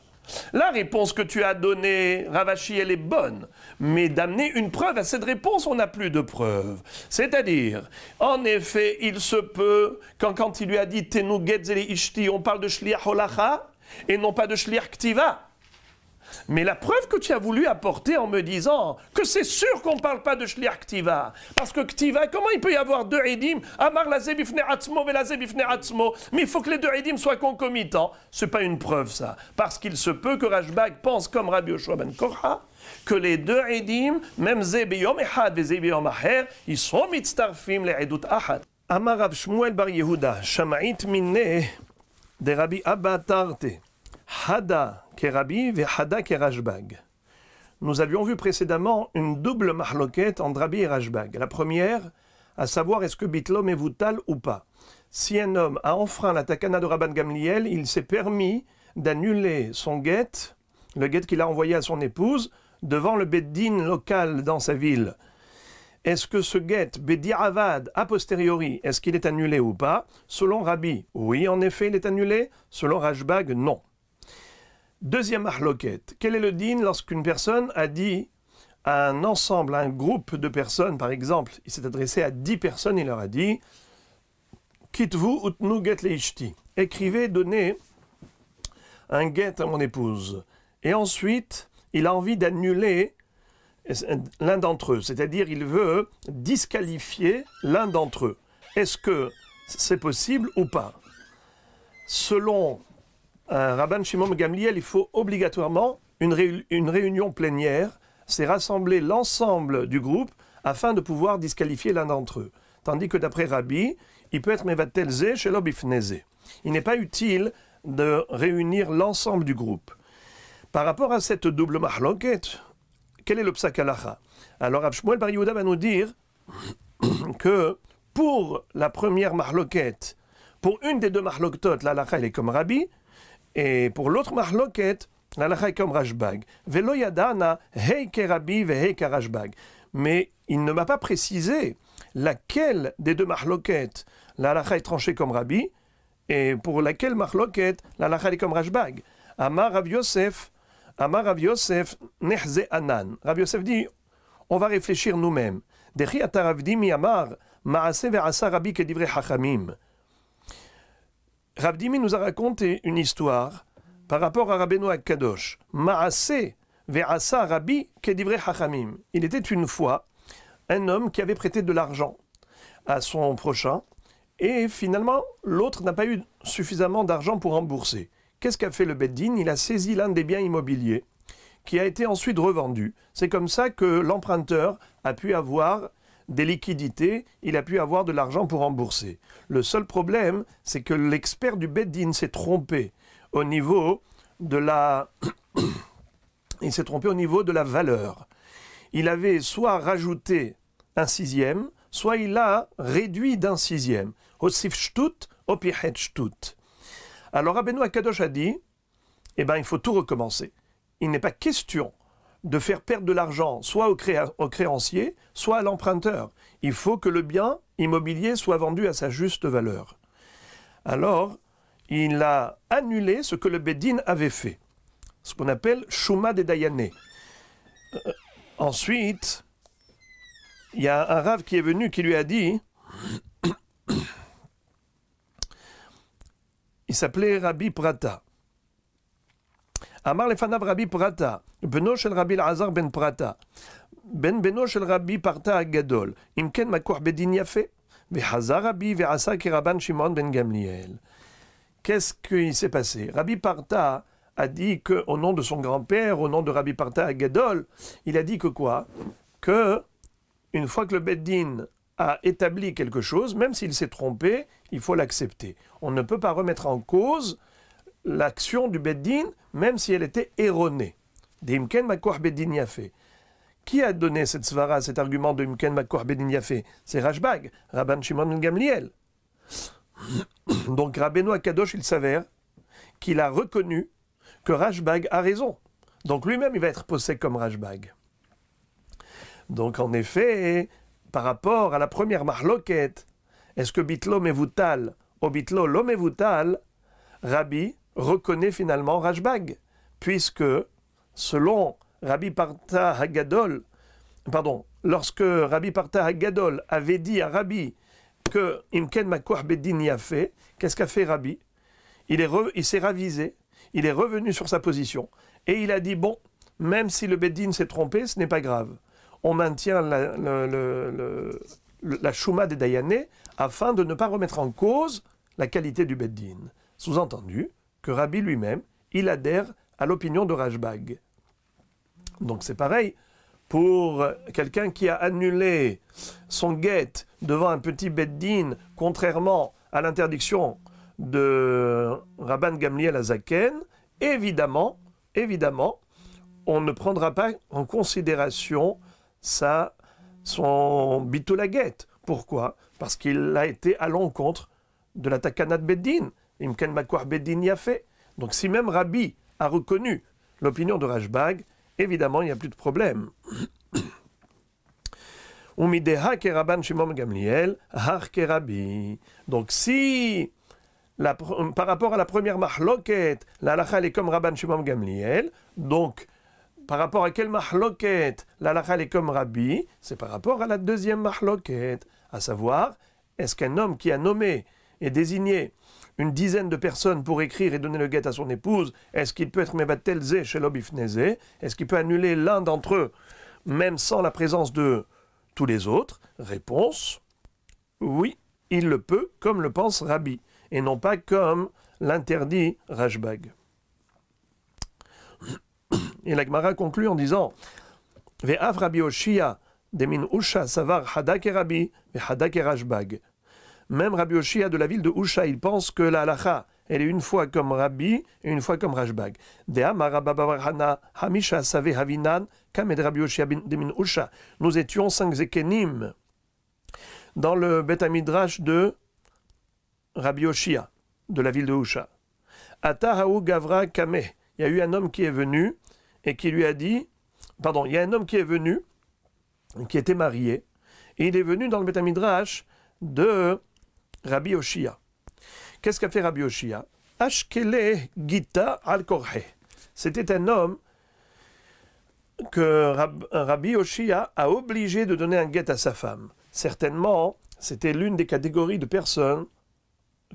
La réponse que tu as donnée, Ravashi, elle est bonne. Mais d'amener une preuve à cette réponse, on n'a plus de preuve. C'est-à-dire, en effet, il se peut, quand il lui a dit « Tenu getzeli ishti », on parle de shliach holacha et non pas de shliach ktiva. Mais la preuve que tu as voulu apporter en me disant que c'est sûr qu'on ne parle pas de shliach ktiva. Parce que ktiva, comment il peut y avoir deux edim? Amar lazé bifne atzmo velazé bifne atzmo. Mais il faut que les deux edim soient concomitants. Ce n'est pas une preuve, ça. Parce qu'il se peut que Rashbag pense comme Rabbi Yoshua ben Korha, que les deux edim, même zé beyom echad et zé beyom aher, ils sont mitztarfim les edut ahad. Amar Rav Shmuel bar Yehuda, shama'it minne de Rabbi Abba Tarte, Hada Kerabi ve Hada Kerashbag. Nous avions vu précédemment une double mahloket entre Rabbi et Rashbag. La première, à savoir est-ce que Bitlom est voutal ou pas. Si un homme a enfreint la takana de Rabban Gamliel, il s'est permis d'annuler son guet, le guet qu'il a envoyé à son épouse, devant le beddin local dans sa ville. Est-ce que ce guet, Bedi Avad, a posteriori, est-ce qu'il est annulé ou pas? Selon Rabbi, oui, en effet, il est annulé. Selon Rashbag, non. Deuxième mahloket, quel est le din lorsqu'une personne a dit à un ensemble, à un groupe de personnes, par exemple, il s'est adressé à 10 personnes, il leur a dit « Kitvu utnu get leishti » écrivez, donnez un get à mon épouse. Et ensuite, il a envie d'annuler l'un d'entre eux, c'est-à-dire il veut disqualifier l'un d'entre eux. Est-ce que c'est possible ou pas? Selon Rabban Shimon Gamliel, il faut obligatoirement une réunion plénière, c'est rassembler l'ensemble du groupe afin de pouvoir disqualifier l'un d'entre eux. Tandis que d'après Rabbi, il peut être mevatel zé shelo bifnei zé. Il n'est pas utile de réunir l'ensemble du groupe. Par rapport à cette double mahloket, quel est le psak halacha? Alors Rav Shmuel bar Yehuda va nous dire que pour la première mahloket, pour une des deux mahloktot, la halacha elle est comme Rabbi, et pour l'autre mahloket, la halacha est comme Rashbag. Velo yadana hei kerabi ve hei kerashbag. Mais il ne m'a pas précisé laquelle des deux mahloket, la halacha est tranchée comme Rabbi, et pour laquelle mahloket, la halacha est comme Rashbag. Amar Rav Yosef, nechze anan. Rav Yosef dit, on va réfléchir nous-mêmes. Dechi ataravdi mi amar, maase ve'asa Rabbi kedivre hachamim. Rav Dimi nous a raconté une histoire par rapport à Rabbeinu HaKadosh. Maase ve'asa Rabbi kedivre hachamim. Il était une fois un homme qui avait prêté de l'argent à son prochain et finalement l'autre n'a pas eu suffisamment d'argent pour rembourser. Qu'est-ce qu'a fait le Beddin? Il a saisi l'un des biens immobiliers qui a été ensuite revendu. C'est comme ça que l'emprunteur a pu avoir des liquidités, il a pu avoir de l'argent pour rembourser. Le seul problème, c'est que l'expert du Beddin s'est trompé au niveau de la... il s'est trompé au niveau de la valeur. Il avait soit rajouté un sixième, soit il a réduit d'un sixième. Osif shtut, opihet shtut. Alors Rabbeinu HaKadosh a dit, eh bien il faut tout recommencer. Il n'est pas question de faire perdre de l'argent soit au créancier, soit à l'emprunteur. Il faut que le bien immobilier soit vendu à sa juste valeur. Alors, il a annulé ce que le Beddin avait fait, ce qu'on appelle Shuma de Dayané. Ensuite, il y a un rave qui est venu qui lui a dit, il s'appelait Rabbi Prata. Amar lefanav Rabbi Prata, beno shel Rabbi Elazar ben Prata, beno shel Rabbi Parta Agadol, imken makour bedin yafe, vehazar Rabbi ve'asa keraban Shimon ben Gamliel. Qu'est-ce qui s'est passé? Rabbi Parta a dit qu'au nom de son grand-père, au nom de Rabbi Parta Agadol, il a dit que quoi? Que une fois que le Beddin a établi quelque chose, même s'il s'est trompé, il faut l'accepter. On ne peut pas remettre en cause l'action du Beddin, même si elle était erronée. D'imken makour bedin yafe. Qui a donné cette svara, cet argument de imken makour bedin yafe? C'est Rashbag, Rabban Shimon ben Gamliel. Donc Rabbeinu HaKadosh, il s'avère qu'il a reconnu que Rashbag a raison. Donc lui-même, il va être posé comme Rashbag. Donc en effet, par rapport à la première mahloket, est-ce que bitlo mevutal ou bitlo lo mevutal, Rabbi reconnaît finalement Rashbag, puisque selon Rabbi Parta Hagadol, lorsque Rabbi Parta Hagadol avait dit à Rabbi que Imken Makour Bedin y a fait, qu'est-ce qu'a fait Rabbi? Il s'est ravisé, il est revenu sur sa position, et il a dit, bon, même si le Bedin s'est trompé, ce n'est pas grave. On maintient la chouma des Dayanés afin de ne pas remettre en cause la qualité du Beddin. Sous-entendu que Rabbi lui-même, il adhère à l'opinion de Rashbag. Donc c'est pareil pour quelqu'un qui a annulé son guet devant un petit Beddin, contrairement à l'interdiction de Rabban Gamliel Azaken, évidemment, on ne prendra pas en considération son bitulaguet. Pourquoi? Parce qu'il a été à l'encontre de la takanat Beddin. Imken Makour Beddin y a fait. Donc si même Rabbi a reconnu l'opinion de Rashbag, évidemment, il n'y a plus de problème. Umideha ke Rabban Shimon Gamliel, har ke Rabbi. Donc si, par rapport à la première mahloket, la halakha est comme Rabban Shimon Gamliel, donc par rapport à quelle mahloket la halakha est comme Rabbi, c'est par rapport à la deuxième mahloket, à savoir, est-ce qu'un homme qui a nommé et désigné une dizaine de personnes pour écrire et donner le guet à son épouse, est-ce qu'il peut être mevatel zé chez l'obifnezé? Est-ce qu'il peut annuler l'un d'entre eux, même sans la présence de tous les autres? Réponse, oui, il le peut, comme le pense Rabbi, et non pas comme l'interdit Rashbag. Et la Gemara conclut en disant Ve'af Rabbi Oshia demin Usha savar hadak e Rabbi ve hadak e Rashbag. Même Rabbi Oshia de la ville de Usha, il pense que la halakha, elle est une fois comme Rabbi et une fois comme Rashbag. De'amar Rabba bar Hana hamisha save havinan kamed Rabbi Oshia demin Usha. Nous étions 5 zekenim dans le Bet Midrash de Rabbi Oshia de la ville de Usha. Atahaou Gavra Kame. Il y a eu un homme qui est venu et qui lui a dit, il y a un homme qui est venu, qui était marié, et il est venu dans le Bet Midrash de Rabbi Oshia. Qu'est-ce qu'a fait Rabbi Oshia? Ashkele Gita al-Korhe. C'était un homme que Rabbi Oshia a obligé de donner un guet à sa femme. Certainement, c'était l'une des catégories de personnes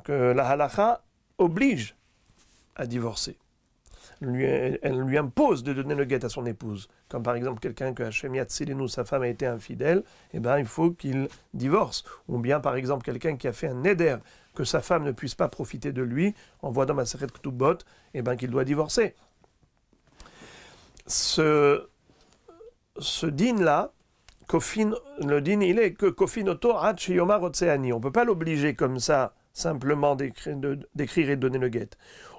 que la halakha oblige à divorcer. Elle lui impose de donner le guet à son épouse. Comme par exemple quelqu'un que Hachem Yatzilenu, sa femme a été infidèle, eh bien il faut qu'il divorce. Ou bien par exemple quelqu'un qui a fait un neder, que sa femme ne puisse pas profiter de lui, en voit dans Maseret Ketubot, eh bien qu'il doit divorcer. Ce din-là, le din, il est que Kofinoto Ad Sheyomar Otseani. On ne peut pas l'obliger comme ça, simplement d'écrire et de donner le guet.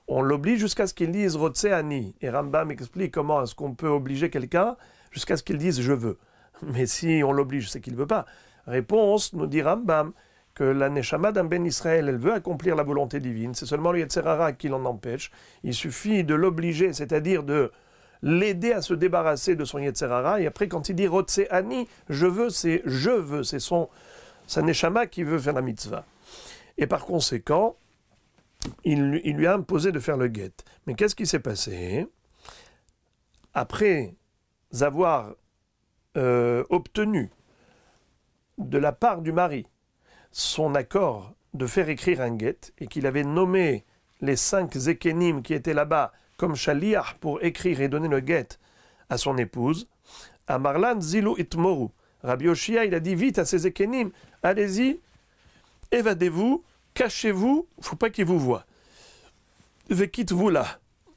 On l'oblige jusqu'à ce qu'il dise Rotseani. Et Rambam explique comment est-ce qu'on peut obliger quelqu'un jusqu'à ce qu'il dise je veux. Mais si on l'oblige, c'est qu'il ne veut pas. Réponse, nous dit Rambam, que la Neshama d'un Ben Israël, elle veut accomplir la volonté divine. C'est seulement le Yetzer Hara qui l'en empêche. Il suffit de l'obliger, c'est-à-dire de l'aider à se débarrasser de son Yetzer Hara. Et après, quand il dit Rotseani, je veux, c'est je veux. C'est sa Neshama qui veut faire la mitzvah. Et par conséquent, il lui a imposé de faire le guet. Mais qu'est-ce qui s'est passé? Après avoir obtenu de la part du mari son accord de faire écrire un guet, et qu'il avait nommé les 5 zékénim qui étaient là-bas comme shaliach pour écrire et donner le guet à son épouse, à Marlan Zilu Itmoru. Rabbi Oshia, il a dit vite à ces zékénim, allez-y, évadez-vous, cachez-vous, il ne faut pas qu'il vous voie. Vekit-vous là.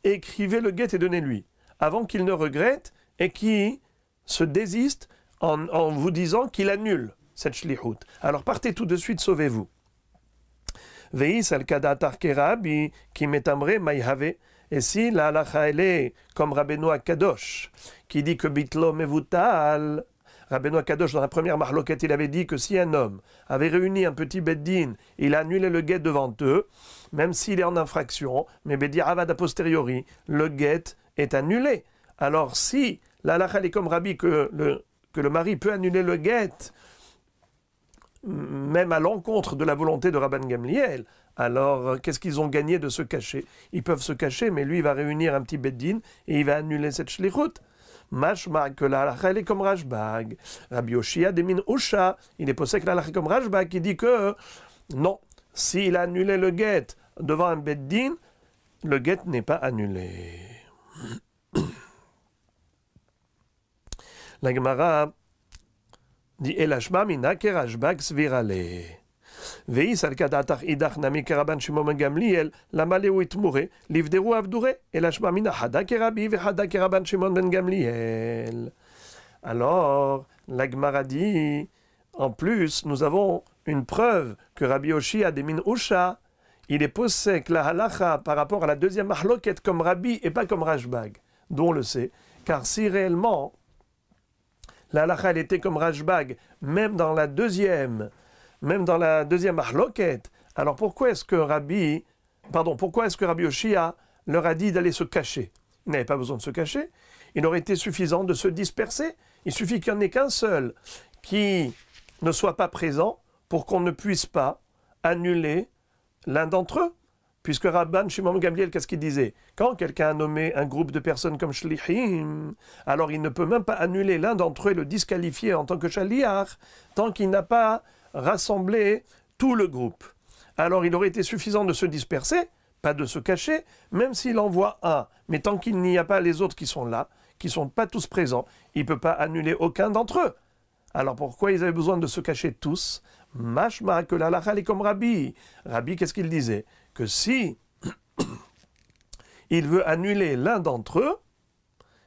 Écrivez le guet et donnez-lui. Avant qu'il ne regrette et qu'il se désiste en vous disant qu'il annule cette shlichut. Alors partez tout de suite, sauvez-vous. Veis al-kada tarkerabi qui metamre maïhave. Et si la halakha elle est comme Rabbeinu Akadosh, qui dit que bitlo mevutal. Rabbeinu Akadosh, dans la première mahloket, il avait dit que si un homme avait réuni un petit beddin, il a annulé le guet devant eux, même s'il est en infraction, mais bedir avad a posteriori, le guet est annulé. Alors si la halakha est comme Rabbi que le mari peut annuler le guet, même à l'encontre de la volonté de Rabban Gamliel, alors qu'est-ce qu'ils ont gagné de se cacher? Ils peuvent se cacher, mais lui il va réunir un petit beddin et il va annuler cette shlichut. Mashma que la halakha est comme Rashbag. Rabbi Yoshia demin Usha, il est posé que la halakha est comme Rashbag qui dit que non, s'il a annulé le guet devant un beddin, le guet n'est pas annulé. La Gemara dit Elashma mina kerashbag svirale. Veis al kadatach idach nami keraban Shimon ben Gamliel lamaleu itmure livderu avdure Elashma mina hada kerabi ve hada keraban Shimon ben Gamliel. Alors la Gemara dit en plus nous avons une preuve que Rabbi Yoshia demin Usha il est posé que la halacha par rapport à la deuxième mahloket comme Rabbi et pas comme Rashbag. D'où on le sait. Car si réellement la halakha, elle était comme Rashbag, même dans la deuxième mahloket, alors pourquoi est-ce que Rabbi Yoshia leur a dit d'aller se cacher? Il n'avait pas besoin de se cacher. Il aurait été suffisant de se disperser. Il suffit qu'il n'y en ait qu'un seul qui ne soit pas présent pour qu'on ne puisse pas annuler l'un d'entre eux. Puisque Rabban Shimon Gamliel, qu'est-ce qu'il disait? Quand quelqu'un a nommé un groupe de personnes comme shlichim, alors il ne peut même pas annuler l'un d'entre eux et le disqualifier en tant que shaliach, tant qu'il n'a pas rassemblé tout le groupe. Alors il aurait été suffisant de se disperser, pas de se cacher, même s'il envoie un. Mais tant qu'il n'y a pas les autres qui sont là, qui ne sont pas tous présents, il ne peut pas annuler aucun d'entre eux. Alors pourquoi ils avaient besoin de se cacher tous? Mashma que la halakha est comme Rabbi. Rabbi, qu'est-ce qu'il disait? Que si il veut annuler l'un d'entre eux,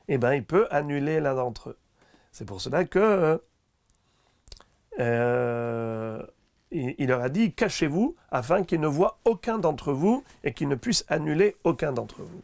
eh bien il peut annuler l'un d'entre eux. C'est pour cela que il leur a dit cachez-vous afin qu'ils ne voient aucun d'entre vous et qu'ils ne puissent annuler aucun d'entre vous.